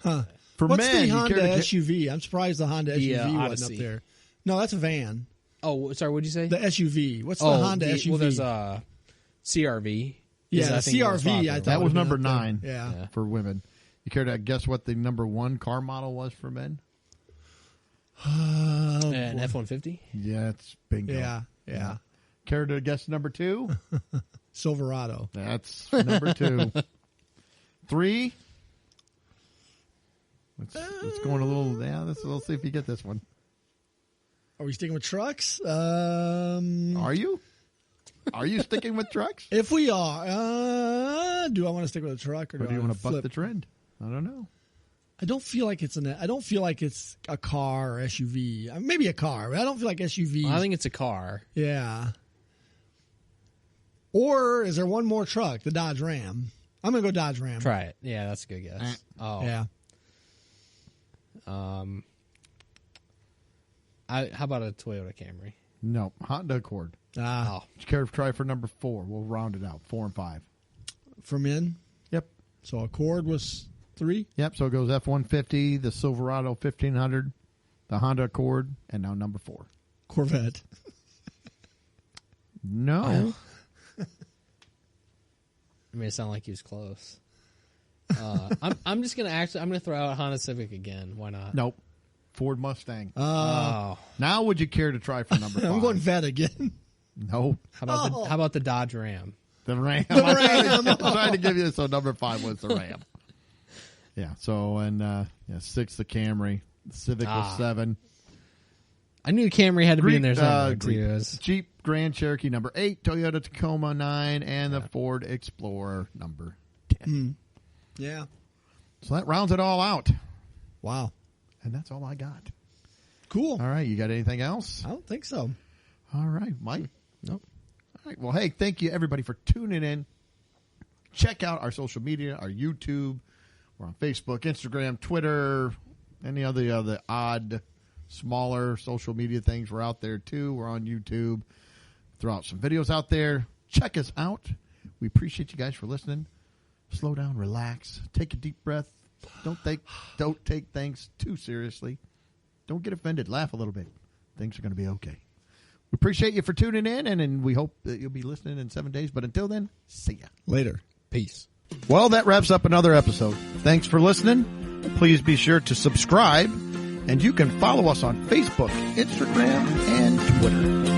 Speaker 2: Huh.
Speaker 1: For
Speaker 2: What's
Speaker 1: men,
Speaker 2: the
Speaker 1: you
Speaker 2: Honda
Speaker 1: care to
Speaker 2: SUV? I'm surprised the Honda
Speaker 3: The,
Speaker 2: SUV wasn't
Speaker 3: Odyssey.
Speaker 2: up there. No, that's a van.
Speaker 3: Oh, sorry. What'd you say?
Speaker 2: The SUV. What's the Honda SUV?
Speaker 3: Well, there's a CRV.
Speaker 2: Yeah,
Speaker 3: Is,
Speaker 2: the
Speaker 3: I think, the most
Speaker 2: CRV, I
Speaker 3: popular
Speaker 2: thought
Speaker 1: That
Speaker 3: one.
Speaker 1: was
Speaker 2: would've
Speaker 1: number
Speaker 2: been up
Speaker 1: 9
Speaker 2: there. Yeah.
Speaker 1: for women. You care to guess what the number 1 car model was for men?
Speaker 3: An F-150.
Speaker 1: Yeah, it's bingo.
Speaker 2: Yeah.
Speaker 1: Care to guess number 2?
Speaker 2: Silverado.
Speaker 1: That's number 2. 3. Let's go in a little. Yeah, let's see if you get this one.
Speaker 2: Are we sticking with trucks?
Speaker 1: Are you? Are you sticking with trucks?
Speaker 2: If we are, do I want to stick with a truck or
Speaker 1: Or do you want to buck
Speaker 2: flip?
Speaker 1: the trend? I don't know.
Speaker 2: I don't feel like it's a car or SUV. Maybe a car, but I don't feel like SUVs.
Speaker 3: I think it's a car.
Speaker 2: Yeah. Or is there one more truck? The Dodge Ram. I'm gonna go Dodge Ram.
Speaker 3: Try it. Yeah, that's a good guess. Oh,
Speaker 2: Yeah.
Speaker 3: How about a Toyota Camry?
Speaker 1: No, Honda Accord.
Speaker 3: Oh,
Speaker 1: Would you care to try for number 4? We'll round it out. 4 and 5.
Speaker 2: For men.
Speaker 1: Yep.
Speaker 2: So Accord was 3.
Speaker 1: Yep. So it goes F-150, the Silverado 1500, the Honda Accord, and now number 4.
Speaker 2: Corvette.
Speaker 1: No.
Speaker 3: I made it sound like he was close. I'm just gonna I'm gonna throw out Honda Civic again. Why not?
Speaker 1: Nope. Ford Mustang.
Speaker 3: Oh,
Speaker 1: Now would you care to try for number 5?
Speaker 2: I'm going Vet again.
Speaker 1: No.
Speaker 3: how about the Dodge Ram?
Speaker 1: The Ram.
Speaker 2: The Ram.
Speaker 1: I'm trying to give you so number 5 was the Ram. Yeah. So and 6 the Camry. The Civic was 7.
Speaker 3: I knew Camry had to be in there somewhere
Speaker 1: Greek.
Speaker 3: too. It was-
Speaker 1: Jeep Grand Cherokee number 8, Toyota Tacoma 9, and the Ford Explorer number 10.
Speaker 2: Yeah.
Speaker 1: So that rounds it all out.
Speaker 2: Wow.
Speaker 1: And that's all I got.
Speaker 2: Cool.
Speaker 1: All right. You got anything else?
Speaker 2: I don't think so.
Speaker 1: All right, Mike.
Speaker 3: Nope.
Speaker 1: All right. Well, hey, thank you everybody for tuning in. Check out our social media, our YouTube. We're on Facebook, Instagram, Twitter, any other odd, smaller social media things. We're out there too. We're on YouTube. Throw out some videos out there. Check us out. We appreciate you guys for listening. Slow down, relax, take a deep breath. Don't take things too seriously. Don't get offended. Laugh a little bit. Things are going to be okay. We appreciate you for tuning in, and we hope that you'll be listening in 7 days. But until then, see ya.
Speaker 2: Later.
Speaker 3: Peace.
Speaker 1: Well, that wraps up another episode. Thanks for listening. Please be sure to subscribe, and you can follow us on Facebook, Instagram, and Twitter.